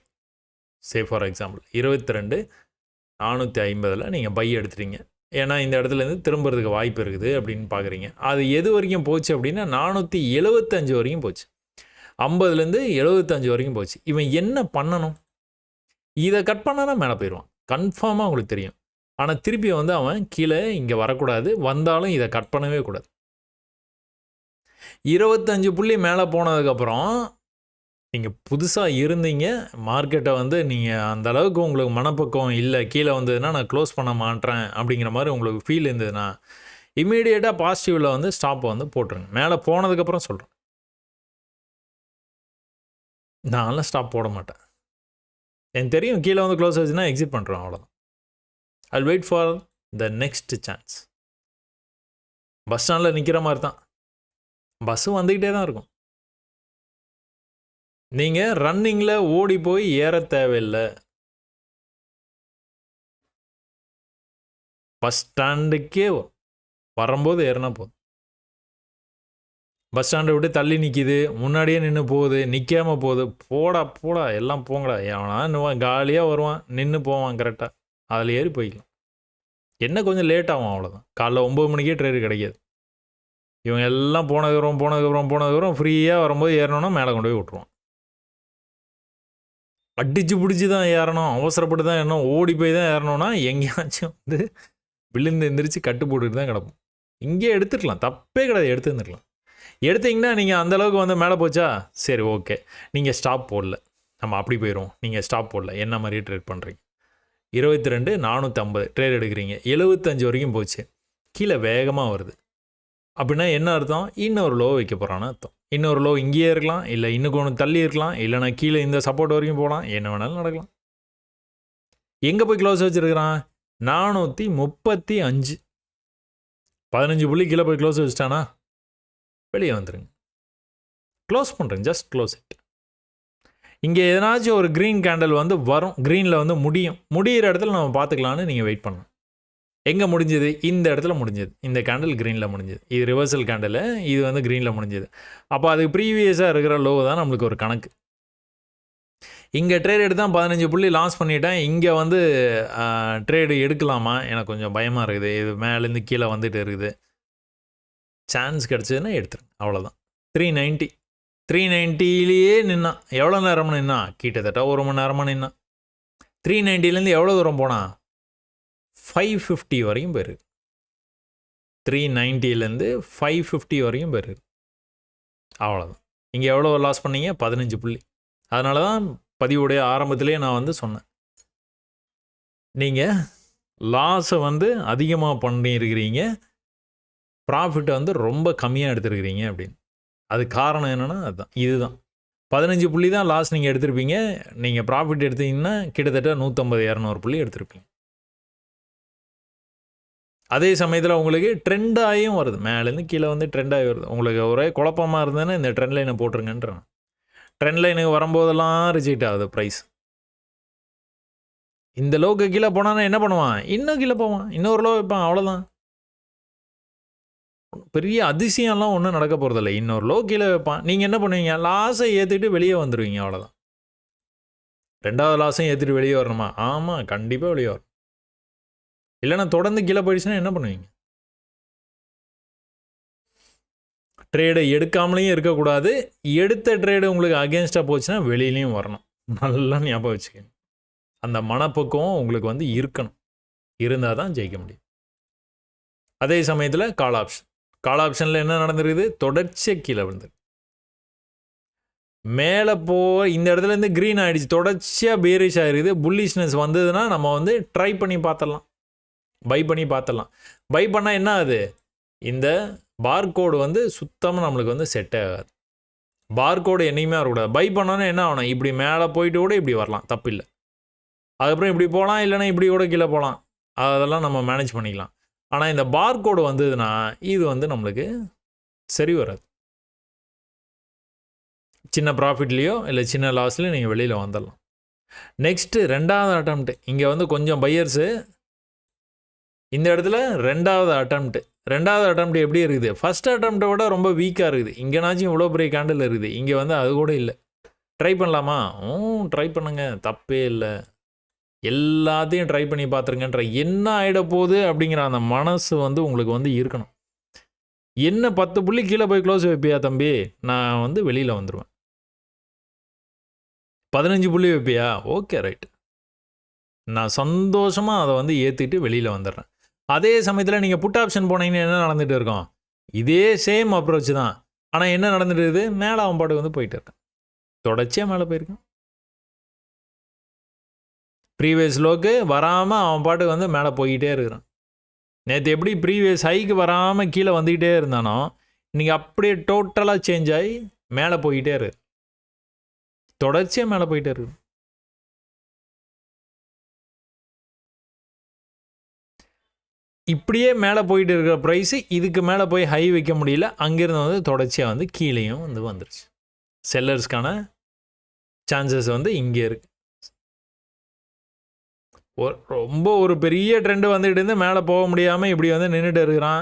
Say for example 22,450 நீங்கள் பை எடுத்துட்டீங்க. ஏன்னா இந்த இடத்துலேருந்து திரும்புறதுக்கு வாய்ப்பு இருக்குது அப்படின்னு பார்க்குறீங்க. அது எது வரைக்கும் போச்சு அப்படின்னா 475 வரைக்கும் போச்சு. 50லேருந்து 75 வரைக்கும் போச்சு. இவன் என்ன பண்ணணும், இதை கட் பண்ணானா மேலே போயிடுவான் கன்ஃபார்மாக, உங்களுக்கு தெரியும். ஆனால் திருப்பி வந்து அவன் கீழே இங்கே வரக்கூடாது, வந்தாலும் இதை கட் பண்ணவே கூடாது. 25 புள்ளி மேலே போனதுக்கப்புறம் நீங்கள் புதுசாக இருந்தீங்க, மார்க்கெட்டை வந்து நீங்கள் அந்த அளவுக்கு உங்களுக்கு மனப்பக்குவம் இல்லை, கீழே வந்ததுன்னா நான் க்ளோஸ் பண்ண மாட்டேன் அப்படிங்கிற மாதிரி உங்களுக்கு ஃபீல் இருந்ததுன்னா இம்மீடியட்டாக பாசிட்டிவில் வந்து ஸ்டாப்பை வந்து போட்டுருங்க. மேலே போனதுக்கப்புறம் சொல்கிறேன், நான்லாம் ஸ்டாப் போட மாட்டேன். எனக்கு தெரியும் கீழே வந்து க்ளோஸ் ஆச்சுன்னா எக்ஸிட் பண்ணுறோம், அவ்வளோதான். I wait for the next chance. Bus ஸ்டாண்டில் நிற்கிற மாதிரி தான், பஸ்ஸும் வந்துக்கிட்டே தான் இருக்கும். நீங்கள் ரன்னிங்கில் ஓடி போய் ஏற தேவையில்லை. பஸ் ஸ்டாண்டுக்கே வரும்போது ஏறினா போதும். பஸ் ஸ்டாண்டை விட்டு தள்ளி நிற்கிது, முன்னாடியே நின்று போகுது, நிற்காமல் போகுது, போடா எல்லாம் போங்கடா, எவனா இன்னும் காலியாக வருவான், நின்று போவான் கரெக்டாக, அதில் ஏறி போய்க்கலாம். என்ன கொஞ்சம் லேட் ஆகும், அவ்வளோதான். காலைல 9 மணிக்கே ட்ரெயின் கிடைக்காது. இவங்க எல்லாம் போனதுக்கப்புறம் ஃப்ரீயாக வரும்போது ஏறணும்னா மேலே கொண்டு போய் விட்ருவான். அடிச்சு பிடிச்சி தான் ஏறணும், அவசரப்பட்டு தான் ஏறணும், ஓடி போய் தான் ஏறணும்னா எங்கேயாச்சும் வந்து விழுந்து எந்திரிச்சு கட்டு போட்டுட்டு தான் கிடப்போம். இங்கே எடுத்துக்கலாம், தப்பே கிடையாது, எடுத்து வந்துருக்கலாம். எடுத்திங்கன்னா நீங்கள் அந்தளவுக்கு வந்து மேலே போச்சா, சரி ஓகே, நீங்கள் ஸ்டாப் போடல, நம்ம அப்படி போயிடுவோம். நீங்கள் ஸ்டாப் போடல, என்ன மாதிரியே ட்ரேட் பண்ணுறீங்க. 22,450 ட்ரேட் எடுக்கிறீங்க, 75 வரைக்கும் போச்சு, கீழே வேகமாக வருது அப்படின்னா என்ன அர்த்தம், இன்னொரு லோ வைக்க போகிறான்னு அர்த்தம். இன்னொரு லோ இங்கேயே இருக்கலாம், இல்லை இன்னும் கொஞ்சம் தள்ளி இருக்கலாம், இல்லைனா கீழே இந்த சப்போர்ட் வரைக்கும் போகலாம், என்ன வேணாலும் நடக்கலாம். எங்கே போய் க்ளோஸ் வச்சுருக்கிறான், 435, 15 புள்ளி கீழே போய் க்ளோஸ் வச்சுட்டானா வெளியே வந்துடுங்க, க்ளோஸ் பண்ணுறேங்க, ஜஸ்ட் க்ளோஸ் இட். இங்கே எதனாச்சும் ஒரு க்ரீன் கேண்டில் வந்து வரும், க்ரீனில் வந்து முடிகிற இடத்துல நம்ம பார்த்துக்கலான்னு நீங்கள் வெயிட் பண்ணலாம். எங்கே முடிஞ்சது, இந்த இடத்துல முடிஞ்சது, இந்த கேண்டில் க்ரீனில் முடிஞ்சது, இது ரிவர்சல் கேண்டில், இது வந்து க்ரீனில் முடிஞ்சது. அப்போ அது ப்ரீவியஸாக இருக்கிற லோ தான் நம்மளுக்கு ஒரு கணக்கு. இங்கே ட்ரேட் எடுத்து தான் 15 புள்ளி லாஸ் பண்ணிட்டேன், இங்கே வந்து ட்ரேடு எடுக்கலாமா, எனக்கு கொஞ்சம் பயமாக இருக்குது, இது மேலேருந்து கீழே வந்துட்டு இருக்குது, சான்ஸ் கிடச்சதுன்னா எடுத்துருங்க, அவ்வளோதான். 390 நின்னா எவ்வளோ நேரமாக நின்னா, கிட்டத்தட்ட 1 மணி நேரமாக நின்னா. 390லேருந்து எவ்வளோ தூரம் போனா, 550 வரையும் போயிருக்கு. 390லேருந்து 550 வரையும் போயிருக்கு, அவ்வளோதான். இங்கே எவ்வளோ லாஸ் பண்ணீங்க, 15 புள்ளி. அதனால தான் பதிவுடைய ஆரம்பத்திலே நான் வந்து சொன்னேன், நீங்கள் லாஸை வந்து அதிகமாக பண்ணியிருக்கிறீங்க, ப்ராஃபிட்டை வந்து ரொம்ப கம்மியாக எடுத்துருக்கிறீங்க அப்படின்னு. அது காரணம் என்னென்னா அதுதான், இதுதான். 15 புள்ளி தான் லாஸ் நீங்கள் எடுத்திருப்பீங்க, நீங்கள் ப்ராஃபிட் எடுத்தீங்கன்னா கிட்டத்தட்ட 150-200 புள்ளி எடுத்திருப்பீங்க. அதே சமயத்தில் உங்களுக்கு ட்ரெண்டாகியும் வருது, மேலேருந்து கீழே வந்து ட்ரெண்டாகி வருது. உங்களுக்கு ஒரே குழப்பமாக இருந்ததுன்னா இந்த ட்ரெண்ட் லைனை போட்டுருங்கன்றேன். ட்ரெண்ட் லைனுக்கு வரும்போதெல்லாம் ரிஜெக்ட் ஆகுது ப்ரைஸ். இந்த லோக்கு கீழே போனான்னா என்ன பண்ணுவான், இன்னும் கீழே போவான், இன்னொரு லோ வைப்பான், அவ்வளோதான். பெரிய அதிசயம்லாம் ஒன்றும் நடக்க போகிறதில்ல. இன்னொரு லோ கீழே வைப்பான், நீங்கள் என்ன பண்ணுவீங்க, லாஸை ஏற்றிட்டு வெளியே வந்துடுவீங்க, அவ்வளோதான். 2வது லாஸையும் ஏற்றிட்டு வெளியே வரணுமா, ஆமாம் கண்டிப்பாக வெளியே வரும். இல்லைன்னா தொடர்ந்து கீழே போயிடுச்சுன்னா என்ன பண்ணுவீங்க. ட்ரேடை எடுக்காமலேயும் இருக்கக்கூடாது, எடுத்த ட்ரேடு உங்களுக்கு அகேன்ஸ்டாக போச்சுன்னா வெளியிலையும் வரணும். நல்லா ஞாபகம் வச்சுக்கோங்க. அந்த மனப்பக்குவம் உங்களுக்கு வந்து இருக்கணும், இருந்தால் தான் ஜெயிக்க முடியும். அதே சமயத்தில் கால் ஆப்ஷனில் என்ன நடந்திருக்குது, தொடர்ச்சியாக கீழே விழுந்து மேலே இந்த இடத்துலேருந்து க்ரீன் ஆகிடுச்சு, தொடர்ச்சியாக பேரிஷ் ஆகிருக்குது. புல்லிஷ்னஸ் வந்ததுன்னா நம்ம வந்து ட்ரை பண்ணி பார்த்துடலாம், பை பண்ணி பார்த்துடலாம். பை பண்ணால் என்ன ஆகுது, இந்த பார்கோடு வந்து சுத்தமாக நம்மளுக்கு வந்து செட் ஆகாது. பார்கோடு என்னைக்குமே வரக்கூடாது. பை பண்ணோன்னே என்ன ஆகணும், இப்படி மேலே போயிட்டு கூட இப்படி வரலாம், தப்பு இல்லை. அதுக்கப்புறம் இப்படி போகலாம், இல்லைன்னா இப்படி கூட கீழே போகலாம். அதெல்லாம் நம்ம மேனேஜ் பண்ணிக்கலாம். ஆனால் இந்த பார்கோடு வந்ததுன்னா இது வந்து நம்மளுக்கு சரி வராது. சின்ன ப்ராஃபிட்லேயோ இல்லை சின்ன லாஸ்லேயோ நீங்கள் வெளியில் வந்துடலாம். நெக்ஸ்ட்டு 2வது அட்டம்ப்ட். இங்கே வந்து கொஞ்சம் பையர்ஸு இந்த இடத்துல 2வது அட்டம்ப்ட் எப்படி இருக்குது, ஃபஸ்ட் அட்டம்ப்டை விட ரொம்ப வீக்காக இருக்குது. இங்கேனாச்சும் இவ்வளோ பெரிய கேண்டில் இருக்குது, இங்கே வந்து அது கூட இல்லை. ட்ரை பண்ணலாமா? ட்ரை பண்ணுங்க, தப்பே இல்லை. எல்லாத்தையும் ட்ரை பண்ணி பார்த்துருங்கன்ற என்ன ஆகிட போகுது அப்படிங்கிற அந்த மனசு வந்து உங்களுக்கு வந்து இருக்கணும். என்ன 10 புள்ளி கீழே போய் க்ளோஸ் வைப்பியா தம்பி, நான் வந்து வெளியில் வந்துடுவேன். 15 புள்ளி வைப்பியா, ஓகே ரைட், நான் சந்தோஷமாக அதை வந்து ஏற்றிட்டு வெளியில் வந்துடுறேன். அதே சமயத்தில் நீங்கள் புட் ஆப்ஷன் போனீங்கன்னா என்ன நடந்துகிட்டு இருக்கோம், இதே சேம் அப்ரோச் தான். ஆனால் என்ன நடந்துட்டு இருக்குது, மேலே அவன் பாட்டுக்கு வந்து போயிட்டு இருக்கான், தொடர்ச்சியாக மேலே போயிருக்கான். ப்ரீவியஸ் லோக்கு வராமல் அவன் பாட்டுக்கு வந்து மேலே போய்கிட்டே இருக்கிறான். நேற்று எப்படி ப்ரீவியஸ் ஹைக்கு வராமல் கீழே வந்துக்கிட்டே இருந்தானோ, இன்றைக்கி அப்படியே டோட்டலாக சேஞ்ச் ஆகி மேலே போய்கிட்டே இருக்கு, தொடர்ச்சியாக மேலே போயிட்டே இருக்கு. இப்படியே மேலே போயிட்டு இருக்கிற ப்ரைஸு இதுக்கு மேலே போய் ஹை வைக்க முடியல, அங்கேருந்து வந்து தொடர்ச்சியாக வந்து கீழேயும் வந்து வந்துருச்சு. செல்லர்ஸ்க்கான சான்சஸ் வந்து இங்கே இருக்குது. ரொம்ப ஒரு பெரிய ட்ரெண்டு வந்துகிட்டு இருந்து மேலே போக முடியாமல் இப்படி வந்து நின்றுட்டு இருக்கிறான்.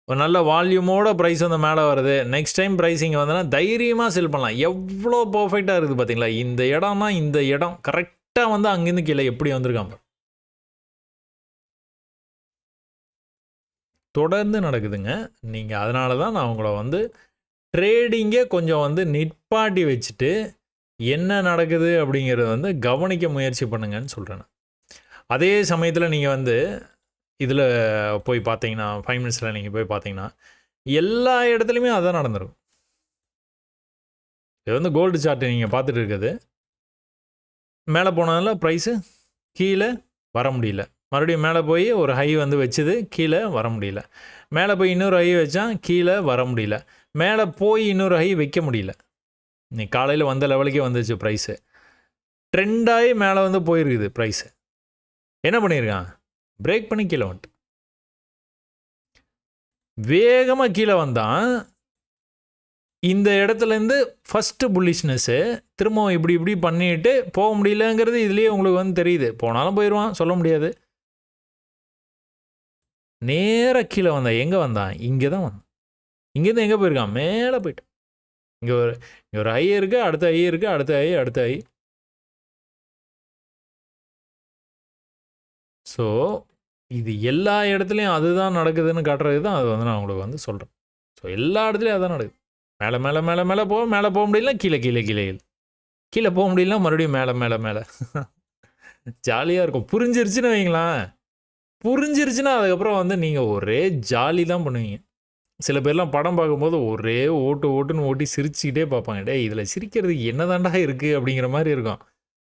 ஒரு நல்ல வால்யூமோட ப்ரைஸ் வந்து மேலே வருது. நெக்ஸ்ட் டைம் ப்ரைஸிங் வந்தோன்னா தைரியமாக செல் பண்ணலாம். எவ்வளோ பர்ஃபெக்டாக இருக்குது பார்த்தீங்களா, இந்த இடம்னா இந்த இடம் கரெக்டாக வந்து அங்கேருந்து கீழே எப்படி வந்திருக்காங்க, தொடர்ந்து நடக்குதுங்க. நீங்கள் அதனால தான் நான் உங்களை வந்து ட்ரேடிங்கே கொஞ்சம் வந்து நிற்பாட்டி வச்சுட்டு என்ன நடக்குது அப்படிங்கிறத வந்து கவனிக்க முயற்சி பண்ணுங்கன்னு சொல்கிறேன். அதே சமயத்தில் நீங்கள் வந்து இதில் போய் பார்த்தீங்கன்னா 5 மினிட்ஸில் நீங்கள் போய் பார்த்தீங்கன்னா எல்லா இடத்துலையுமே அதான் நடந்திருக்கும். இது வந்து கோல்டு சார்ட்டு நீங்கள் பார்த்துட்டு இருக்குது, மேலே போனதில் ப்ரைஸு கீழே வர முடியல, மறுபடியும் மேலே போய் ஒரு ஹை வந்து வச்சுது, கீழே வர முடியல, மேலே போய் இன்னொரு ஹை வச்சான், கீழே வர முடியல, மேலே போய் இன்னொரு ஹை வைக்க முடியல. நீ காலையில் வந்த லெவலுக்கே வந்துச்சு ப்ரைஸு, ட்ரெண்டாகி மேலே வந்து போயிருக்குது ப்ரைஸு. என்ன பண்ணியிருக்கான், பிரேக் பண்ணி கீழே வந்துட்டு வேகமாக கீழே வந்தான். இந்த இடத்துலேருந்து ஃபஸ்ட்டு புல்லிஷ்னஸ்ஸு திரும்பவும் இப்படி பண்ணிட்டு போக முடியலங்கிறது இதுலேயே உங்களுக்கு வந்து தெரியுது. போனாலும் போயிடுவான், சொல்ல முடியாது. நேராக கீழே வந்தான், எங்கே வந்தான், இங்கே தான் வந்தான். இங்கேருந்து எங்கே போயிருக்கான், மேலே போயிட்டான். இங்கே ஒரு ஐ இருக்குது, அடுத்த ஐ இருக்குது, அடுத்த ஐ. ஸோ இது எல்லா இடத்துலையும் அதுதான் நடக்குதுன்னு காட்டுறது தான் அது வந்து நான் உங்களுக்கு வந்து சொல்கிறேன். ஸோ எல்லா இடத்துலையும் அதுதான் நடக்குது. மேலே மேலே மேலே மேலே மேலே போக முடியல, கீழே கீழே கீழே கீழே போக முடியலனா மறுபடியும் மேலே மேலே மேலே. ஜாலியாக இருக்கும். புரிஞ்சிருச்சுன்னு வைங்களேன், புரிஞ்சிருச்சுன்னா அதுக்கப்புறம் வந்து நீங்கள் ஒரே ஜாலி தான் பண்ணுவீங்க. சில பேர்லாம் படம் பார்க்கும்போது ஒரே ஓட்டுன்னு ஓட்டி சிரிச்சுக்கிட்டே பார்ப்பாங்க. டே இதில் சிரிக்கிறதுக்கு என்ன தாண்டா இருக்குது அப்படிங்கிற மாதிரி இருக்கும்.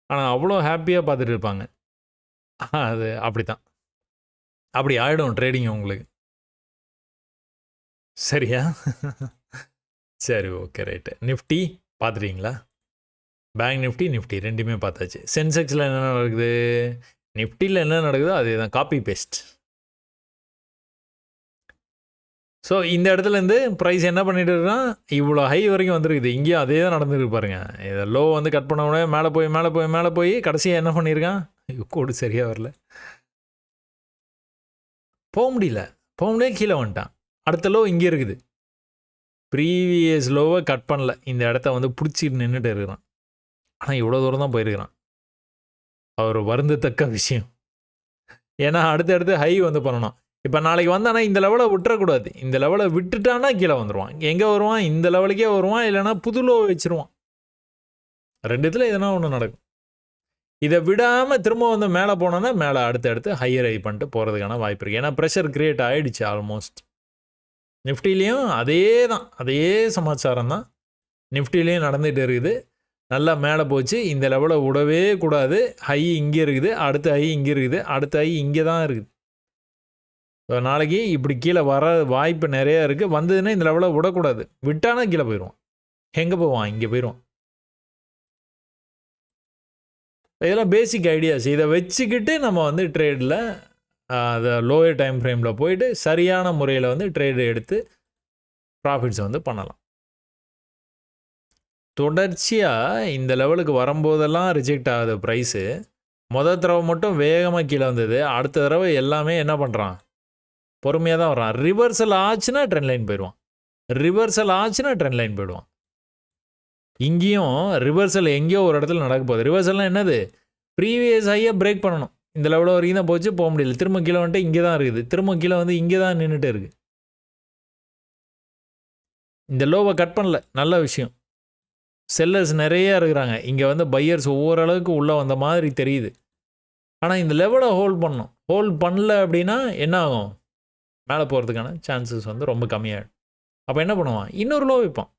ஆனால் அவ்வளோ ஹாப்பியாக பார்த்துட்டு இருப்பாங்க. அது அப்படி தான், அப்படி ஆகிடும் ட்ரேடிங் உங்களுக்கு. சரியா? சரி, ஓகே ரைட்டு. நிஃப்டி பார்த்துட்டீங்களா? பேங்க் நிஃப்டி ரெண்டுமே பார்த்தாச்சு. சென்செக்ஸில் என்ன நடக்குது, நிஃப்டியில் என்ன நடக்குதோ அதே தான், காப்பி பேஸ்ட். ஸோ இந்த இடத்துலேருந்து ப்ரைஸ் என்ன பண்ணிட்டு இருக்கான், இவ்வளோ ஹை வரைக்கும் வந்துருக்குது. இங்கேயும் அதே தான் நடந்துருக்கு பாருங்க. இதை லோ வந்து கட் பண்ண உடனே மேலே போய் கடைசியாக என்ன பண்ணியிருக்கான், கோடு சரியாக வரல, போக முடியல, கீழே வந்துட்டான். அடுத்த லோ இங்கே இருக்குது. ப்ரீவியஸ் லோவை கட் பண்ணல, இந்த இடத்த வந்து பிடிச்சிட்டு நின்றுட்டு இருக்கிறான். ஆனால் இவ்வளோ தூரம் தான் போயிருக்கிறான். அவர் வருந்தத்தக்க விஷயம். ஏன்னா அடுத்தடுத்து ஹை வந்து பண்ணணும். இப்போ நாளைக்கு வந்தானா இந்த லெவலை விட்டுறக்கூடாது. இந்த லெவலை விட்டுட்டானா கீழே வந்துடுவான். எங்கே வருவான், இந்த லெவலுக்கே வருவான், இல்லைனா புது லோ வச்சுருவான். ரெண்டுத்தில் எதனா ஒன்று நடக்கும். இதை விடாமல் திரும்ப வந்து மேலே போனோன்னா மேலே அடுத்தடுத்து ஹையர் ஹை பண்ணிட்டு போகிறதுக்கான வாய்ப்பு இருக்குது. ஏன்னா ப்ரெஷர் க்ரியேட் ஆகிடுச்சு ஆல்மோஸ்ட். நிஃப்டிலையும் அதே சமாச்சாரம் தான் நிஃப்டிலையும் நடந்துகிட்டு இருக்குது. நல்லா மேலே போச்சு, இந்த லெவலை விடவே கூடாது. ஹை இங்கே இருக்குது, அடுத்த ஹை இங்கே இருக்குது, அடுத்த ஹை இங்கே தான் இருக்குது. ஸோ நாளைக்கு இப்படி கீழே வர வாய்ப்பு நிறையா இருக்குது. வந்ததுன்னா இந்த லெவலை விடக்கூடாது, விட்டானா கீழே போயிடுவான். எங்கே போவான்? இங்கே போயிடுவான். இதெல்லாம் பேசிக் ஐடியாஸ். இதை வச்சுக்கிட்டு நம்ம வந்து ட்ரேடில் அதை லோயர் டைம் ஃப்ரேமில் போயிட்டு சரியான முறையில் வந்து ட்ரேடு எடுத்து ப்ராஃபிட்ஸை வந்து பண்ணலாம். தொடர்ச்சியாக இந்த லெவலுக்கு வரும்போதெல்லாம் ரிஜெக்ட் ஆகுது ப்ரைஸு. தடவை மட்டும் வேகமாக கீழே வந்தது. அடுத்த தடவை எல்லாமே என்ன பண்ணுறான்? பொறுமையாக தான் வர்றான். ரிவர்சல் ஆச்சுன்னா ட்ரெண்ட் லைன் போயிடுவான். இங்கேயும் ரிவர்சல் எங்கேயோ ஒரு இடத்துல நடக்க போகுது. ரிவர்சல்னால் என்னது? ப்ரீவியஸ் ஹையை பிரேக் பண்ணணும். இந்த லெவலில் வரைக்கும் தான் போச்சு, போக முடியல. திரும்ப கீழே வந்துட்டு இங்கே தான் இருக்குது. திரும்ப கீழே வந்து இங்கே தான் நின்றுட்டு இருக்குது. இந்த லோவை கட் பண்ணல, நல்ல விஷயம். செல்லர்ஸ் நிறையா இருக்கிறாங்க. இங்கே வந்து பையர்ஸ் ஓரளவுக்கு உள்ளே வந்த மாதிரி தெரியுது. ஆனால் இந்த லெவலை ஹோல்ட் பண்ணணும். ஹோல்ட் பண்ணல அப்படின்னா என்ன ஆகும்? மேலே போகிறதுக்கான சான்சஸ் வந்து ரொம்ப கம்மியாகிடும். அப்போ என்ன பண்ணுவான்? இன்னொரு லோ வைப்பான்.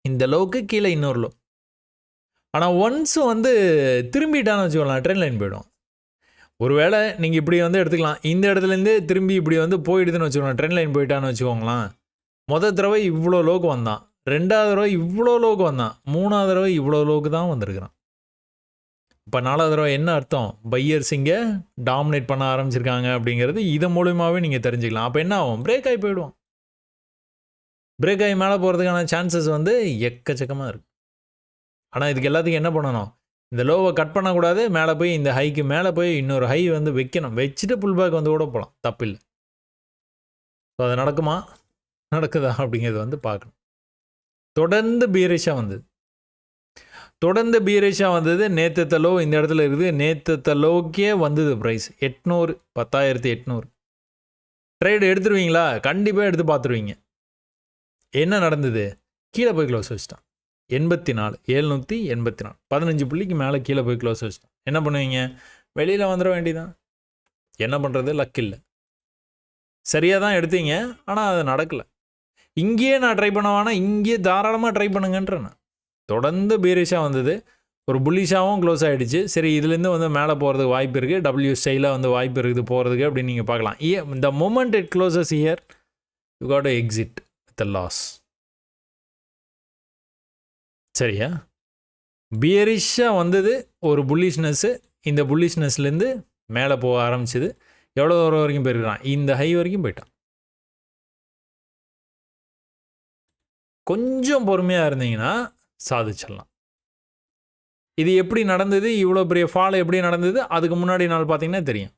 இந்த லோவுக்கு கீழே இன்னொரு லோ. ஆனால் ஒன்ஸ் வந்து திரும்பிட்டான்னு வச்சுக்கலாம், ட்ரெண்ட் லைன் போய்டும். ஒருவேளை நீங்கள் இப்படி வந்து எடுத்துக்கலாம். இந்த இடத்துலேருந்து திரும்பி இப்படி வந்து போயிடுதுன்னு வச்சுக்கோங்களேன், ட்ரெண்ட் லைன் போயிட்டான்னு வச்சுக்கோங்களேன். தடவை இவ்வளோ லோக்கு வந்தான், 2வது தடவை இவ்வளோ லோக்கு வந்தான், 3வது தடவை இவ்வளோ லோக்கு தான் வந்திருக்கிறான். இப்போ 4வது தடவை என்ன அர்த்தம்? பையர்ஸ் இங்கே டாமினேட் பண்ண ஆரம்பிச்சிருக்காங்க அப்படிங்கிறது இதன் மூலியமாகவே நீங்கள் தெரிஞ்சுக்கலாம். அப்போ என்ன ஆகும்? பிரேக் ஆகி போயிடுவோம். பிரேக் ஆகி மேலே போகிறதுக்கான சான்சஸ் வந்து எக்கச்சக்கமாக இருக்குது. ஆனால் இதுக்கு எல்லாத்துக்கும் என்ன பண்ணணும்? இந்த லோவை கட் பண்ணக்கூடாது. மேலே போய் இந்த ஹைக்கு மேலே போய் இன்னொரு ஹை வந்து வைக்கணும். வச்சுட்டு புல் பேக் வந்து கூட போகலாம், தப்பில்லை. ஸோ அது நடக்குமா, நடக்குதா அப்படிங்கிறது வந்து பார்க்கணும். தொடர்ந்து பீரிஷாக வந்தது. நேற்று லோ இந்த இடத்துல இருக்குது. நேற்று லோக்கே வந்தது ப்ரைஸ் 800, 10,800. ட்ரேடு எடுத்துருவீங்களா? கண்டிப்பாக எடுத்து பார்த்துருவீங்க. என்ன நடந்தது? கீழே போய் க்ளோஸ் வச்சுட்டான். 84, 784, 15 புள்ளிக்கு மேலே கீழே போய் க்ளோஸ் வச்சுட்டான். என்ன பண்ணுவீங்க? வெளியில் வந்துட வேண்டியதான். என்ன பண்ணுறது? லக் இல்லை. சரியாக தான் எடுத்தீங்க, ஆனால் அது நடக்கலை. இங்கேயே நான் ட்ரை பண்ணவானா? இங்கேயே தாராளமாக ட்ரை பண்ணுங்கன்றேன். தொடர்ந்து பீரிஷாக வந்தது, ஒரு புல்லிஷாகவும் க்ளோஸ் ஆகிடுச்சு. சரி, இதுலேருந்து வந்து மேலே போகிறதுக்கு வாய்ப்பு இருக்குது, டபிள்யூ ஸ்டைலாக வந்து வாய்ப்பு இருக்குது போகிறதுக்கு அப்படின்னு நீங்கள் பார்க்கலாம். இந்த moment it closes here, you got to exit with loss. சரியா? பியரிஷாக வந்தது ஒரு புல்லிஷ்னஸ்ஸு. இந்த புல்லிஷ்னஸ்லேருந்து மேலே போக ஆரம்பிச்சிது. எவ்வளோ தூரம் வரைக்கும் போயிருக்கிறான்? இந்த ஹை வரைக்கும் போயிட்டான். கொஞ்சம் பொறுமையாக இருந்தீங்கன்னா சாதிச்சிடலாம். இது எப்படி நடந்தது? இவ்வளோ பெரிய ஃபால் எப்படி நடந்தது? அதுக்கு முன்னாடி நாள் பார்த்தீங்கன்னா தெரியும்.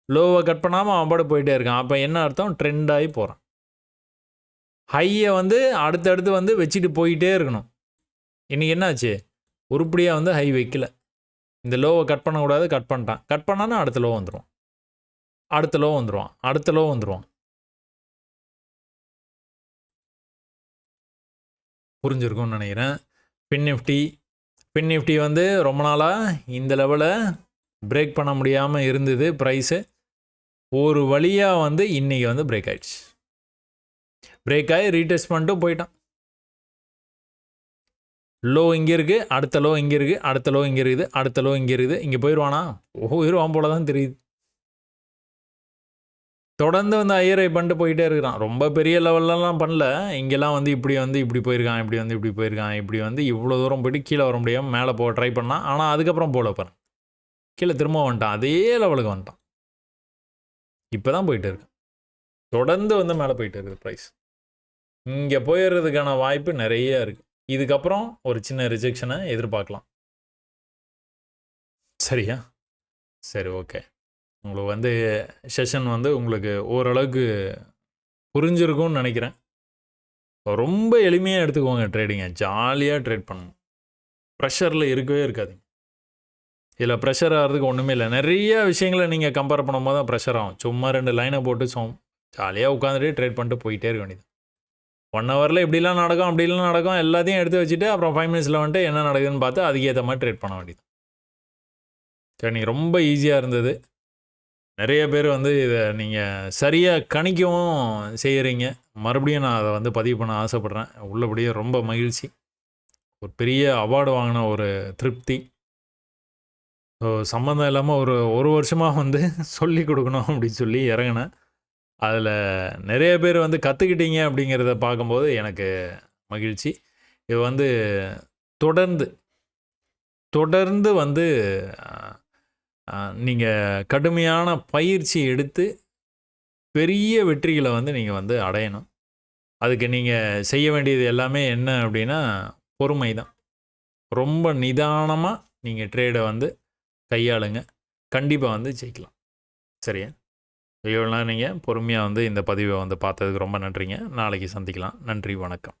லோவை கட் பண்ணாமல் அவன் பாட்டு போயிட்டே இருக்கான். அப்போ என்ன அர்த்தம்? ட்ரெண்ட் ஆகி போகிறான். ஹையை வந்து அடுத்தடுத்து வந்து வச்சுட்டு போயிட்டே இருக்கணும். இன்றைக்கி என்னாச்சு? உருப்படியாக வந்து ஹை வைக்கல. இந்த லோவை கட் பண்ணக்கூடாது, கட் பண்ணிட்டான். கட் பண்ணான்னா அடுத்த லோ வந்துடுவான், அடுத்த லோ வந்துடுவான். புரிஞ்சிருக்கும்னு நினைக்கிறேன். பின் நிஃப்டி வந்து ரொம்ப நாளாக இந்த லெவலை பிரேக் பண்ண முடியாமல் இருந்தது. ப்ரைஸு ஒரு வழியாக வந்து இன்றைக்கி வந்து பிரேக் ஆகிடுச்சு. பிரேக் ஆகி ரீடெஸ்ட் பண்ணிட்டு போயிட்டான். லோ இங்கே இருக்குது, அடுத்த லோ இங்கே இருக்குது, அடுத்த லோ இங்கே இருக்குது, அடுத்த லோ இங்கே இருக்குது. இங்கே போயிடுவானா? போயிடுவான் போல தான் தெரியுது. தொடர்ந்து வந்து ஐயரை பண்ணிட்டு போயிட்டே இருக்கிறான். ரொம்ப பெரிய லெவல்லலாம் பண்ணல. இங்கெல்லாம் வந்து இப்படி போயிருக்கான், இப்படி போயிருக்கான், இப்படி வந்து இவ்வளோ தூரம் போயிட்டு கீழே வர முடியாமல் மேலே போக ட்ரை பண்ணான். ஆனால் அதுக்கப்புறம் போல பாருங்க, கீழே திரும்ப வந்துட்டான், அதே லெவலுக்கு வந்துட்டான். இப்போ தான் போயிட்டு இருக்கு. தொடர்ந்து வந்து மேலே போயிட்டு இருக்குது ப்ரைஸ். இங்கே போயிடுறதுக்கான வாய்ப்பு நிறைய இருக்குது. இதுக்கப்புறம் ஒரு சின்ன ரிஜெக்ஷனை எதிர்பார்க்கலாம். சரியா? சரி, ஓகே. உங்களுக்கு வந்து செஷன் வந்து உங்களுக்கு ஓரளவுக்கு புரிஞ்சிருக்கும்னு நினைக்கிறேன். ரொம்ப எளிமையாக எடுத்துக்கோங்க ட்ரேடிங்கை. ஜாலியாக ட்ரேட் பண்ணணும். ப்ரெஷரில் இருக்கவே இருக்காதுங்க. இதில் ப்ரெஷர் ஆகிறதுக்கு ஒன்றுமே இல்லை. நிறைய விஷயங்களை நீங்கள் கம்பேர் பண்ணும்போது தான் ப்ரெஷர் ஆகும். சும்மா 2 லைனை போட்டு ஜாலியாக உட்காந்துட்டு ட்ரேட் பண்ணிட்டு போயிட்டே இருக்க வேண்டியது. 1 ஹவரில் இப்படிலாம் நடக்கும், அப்படிலாம் நடக்கும், எல்லாத்தையும் எடுத்து வச்சுட்டு அப்புறம் 5 மினிட்ஸில் வந்துட்டு என்ன நடக்குதுன்னு பார்த்து அதுக்கேற்ற மாதிரி ட்ரேட் பண்ண வேண்டியது. சரி, நீங்கள் ரொம்ப ஈஸியாக இருந்தது. நிறைய பேர் வந்து இதை நீங்கள் சரியாக கணிக்கவும் செய்கிறீங்க. மறுபடியும் நான் அதை வந்து பதிவு பண்ண ஆசைப்பட்றேன். உள்ளபடியே ரொம்ப மகிழ்ச்சி. ஒரு பெரிய அவார்டு வாங்கின ஒரு திருப்தி. ஸோ சம்மந்தம் இல்லாமல் ஒரு வருஷமாக வந்து சொல்லி கொடுக்கணும் அப்படின்னு சொல்லி இறங்கினேன். அதில் நிறைய பேர் வந்து கற்றுக்கிட்டீங்க அப்படிங்கிறத பார்க்கும்போது எனக்கு மகிழ்ச்சி. இது வந்து தொடர்ந்து தொடர்ந்து வந்து நீங்கள் கடுமையான பயிற்சி எடுத்து பெரிய வெற்றிகளை வந்து நீங்கள் வந்து அடையணும். அதுக்கு நீங்கள் செய்ய வேண்டியது எல்லாமே என்ன அப்படின்னா பொறுமை தான். ரொம்ப நிதானமாக நீங்கள் ட்ரேடை வந்து கையாளுங்க. கண்டிப்பாக வந்து ஜெயிக்கலாம். சரியா? இவ்வளோ நேரம் நீங்கள் பொறுமையாக வந்து இந்த பதிவை வந்து பார்த்ததுக்கு ரொம்ப நன்றிங்க. நாளைக்கு சந்திக்கலாம். நன்றி, வணக்கம்.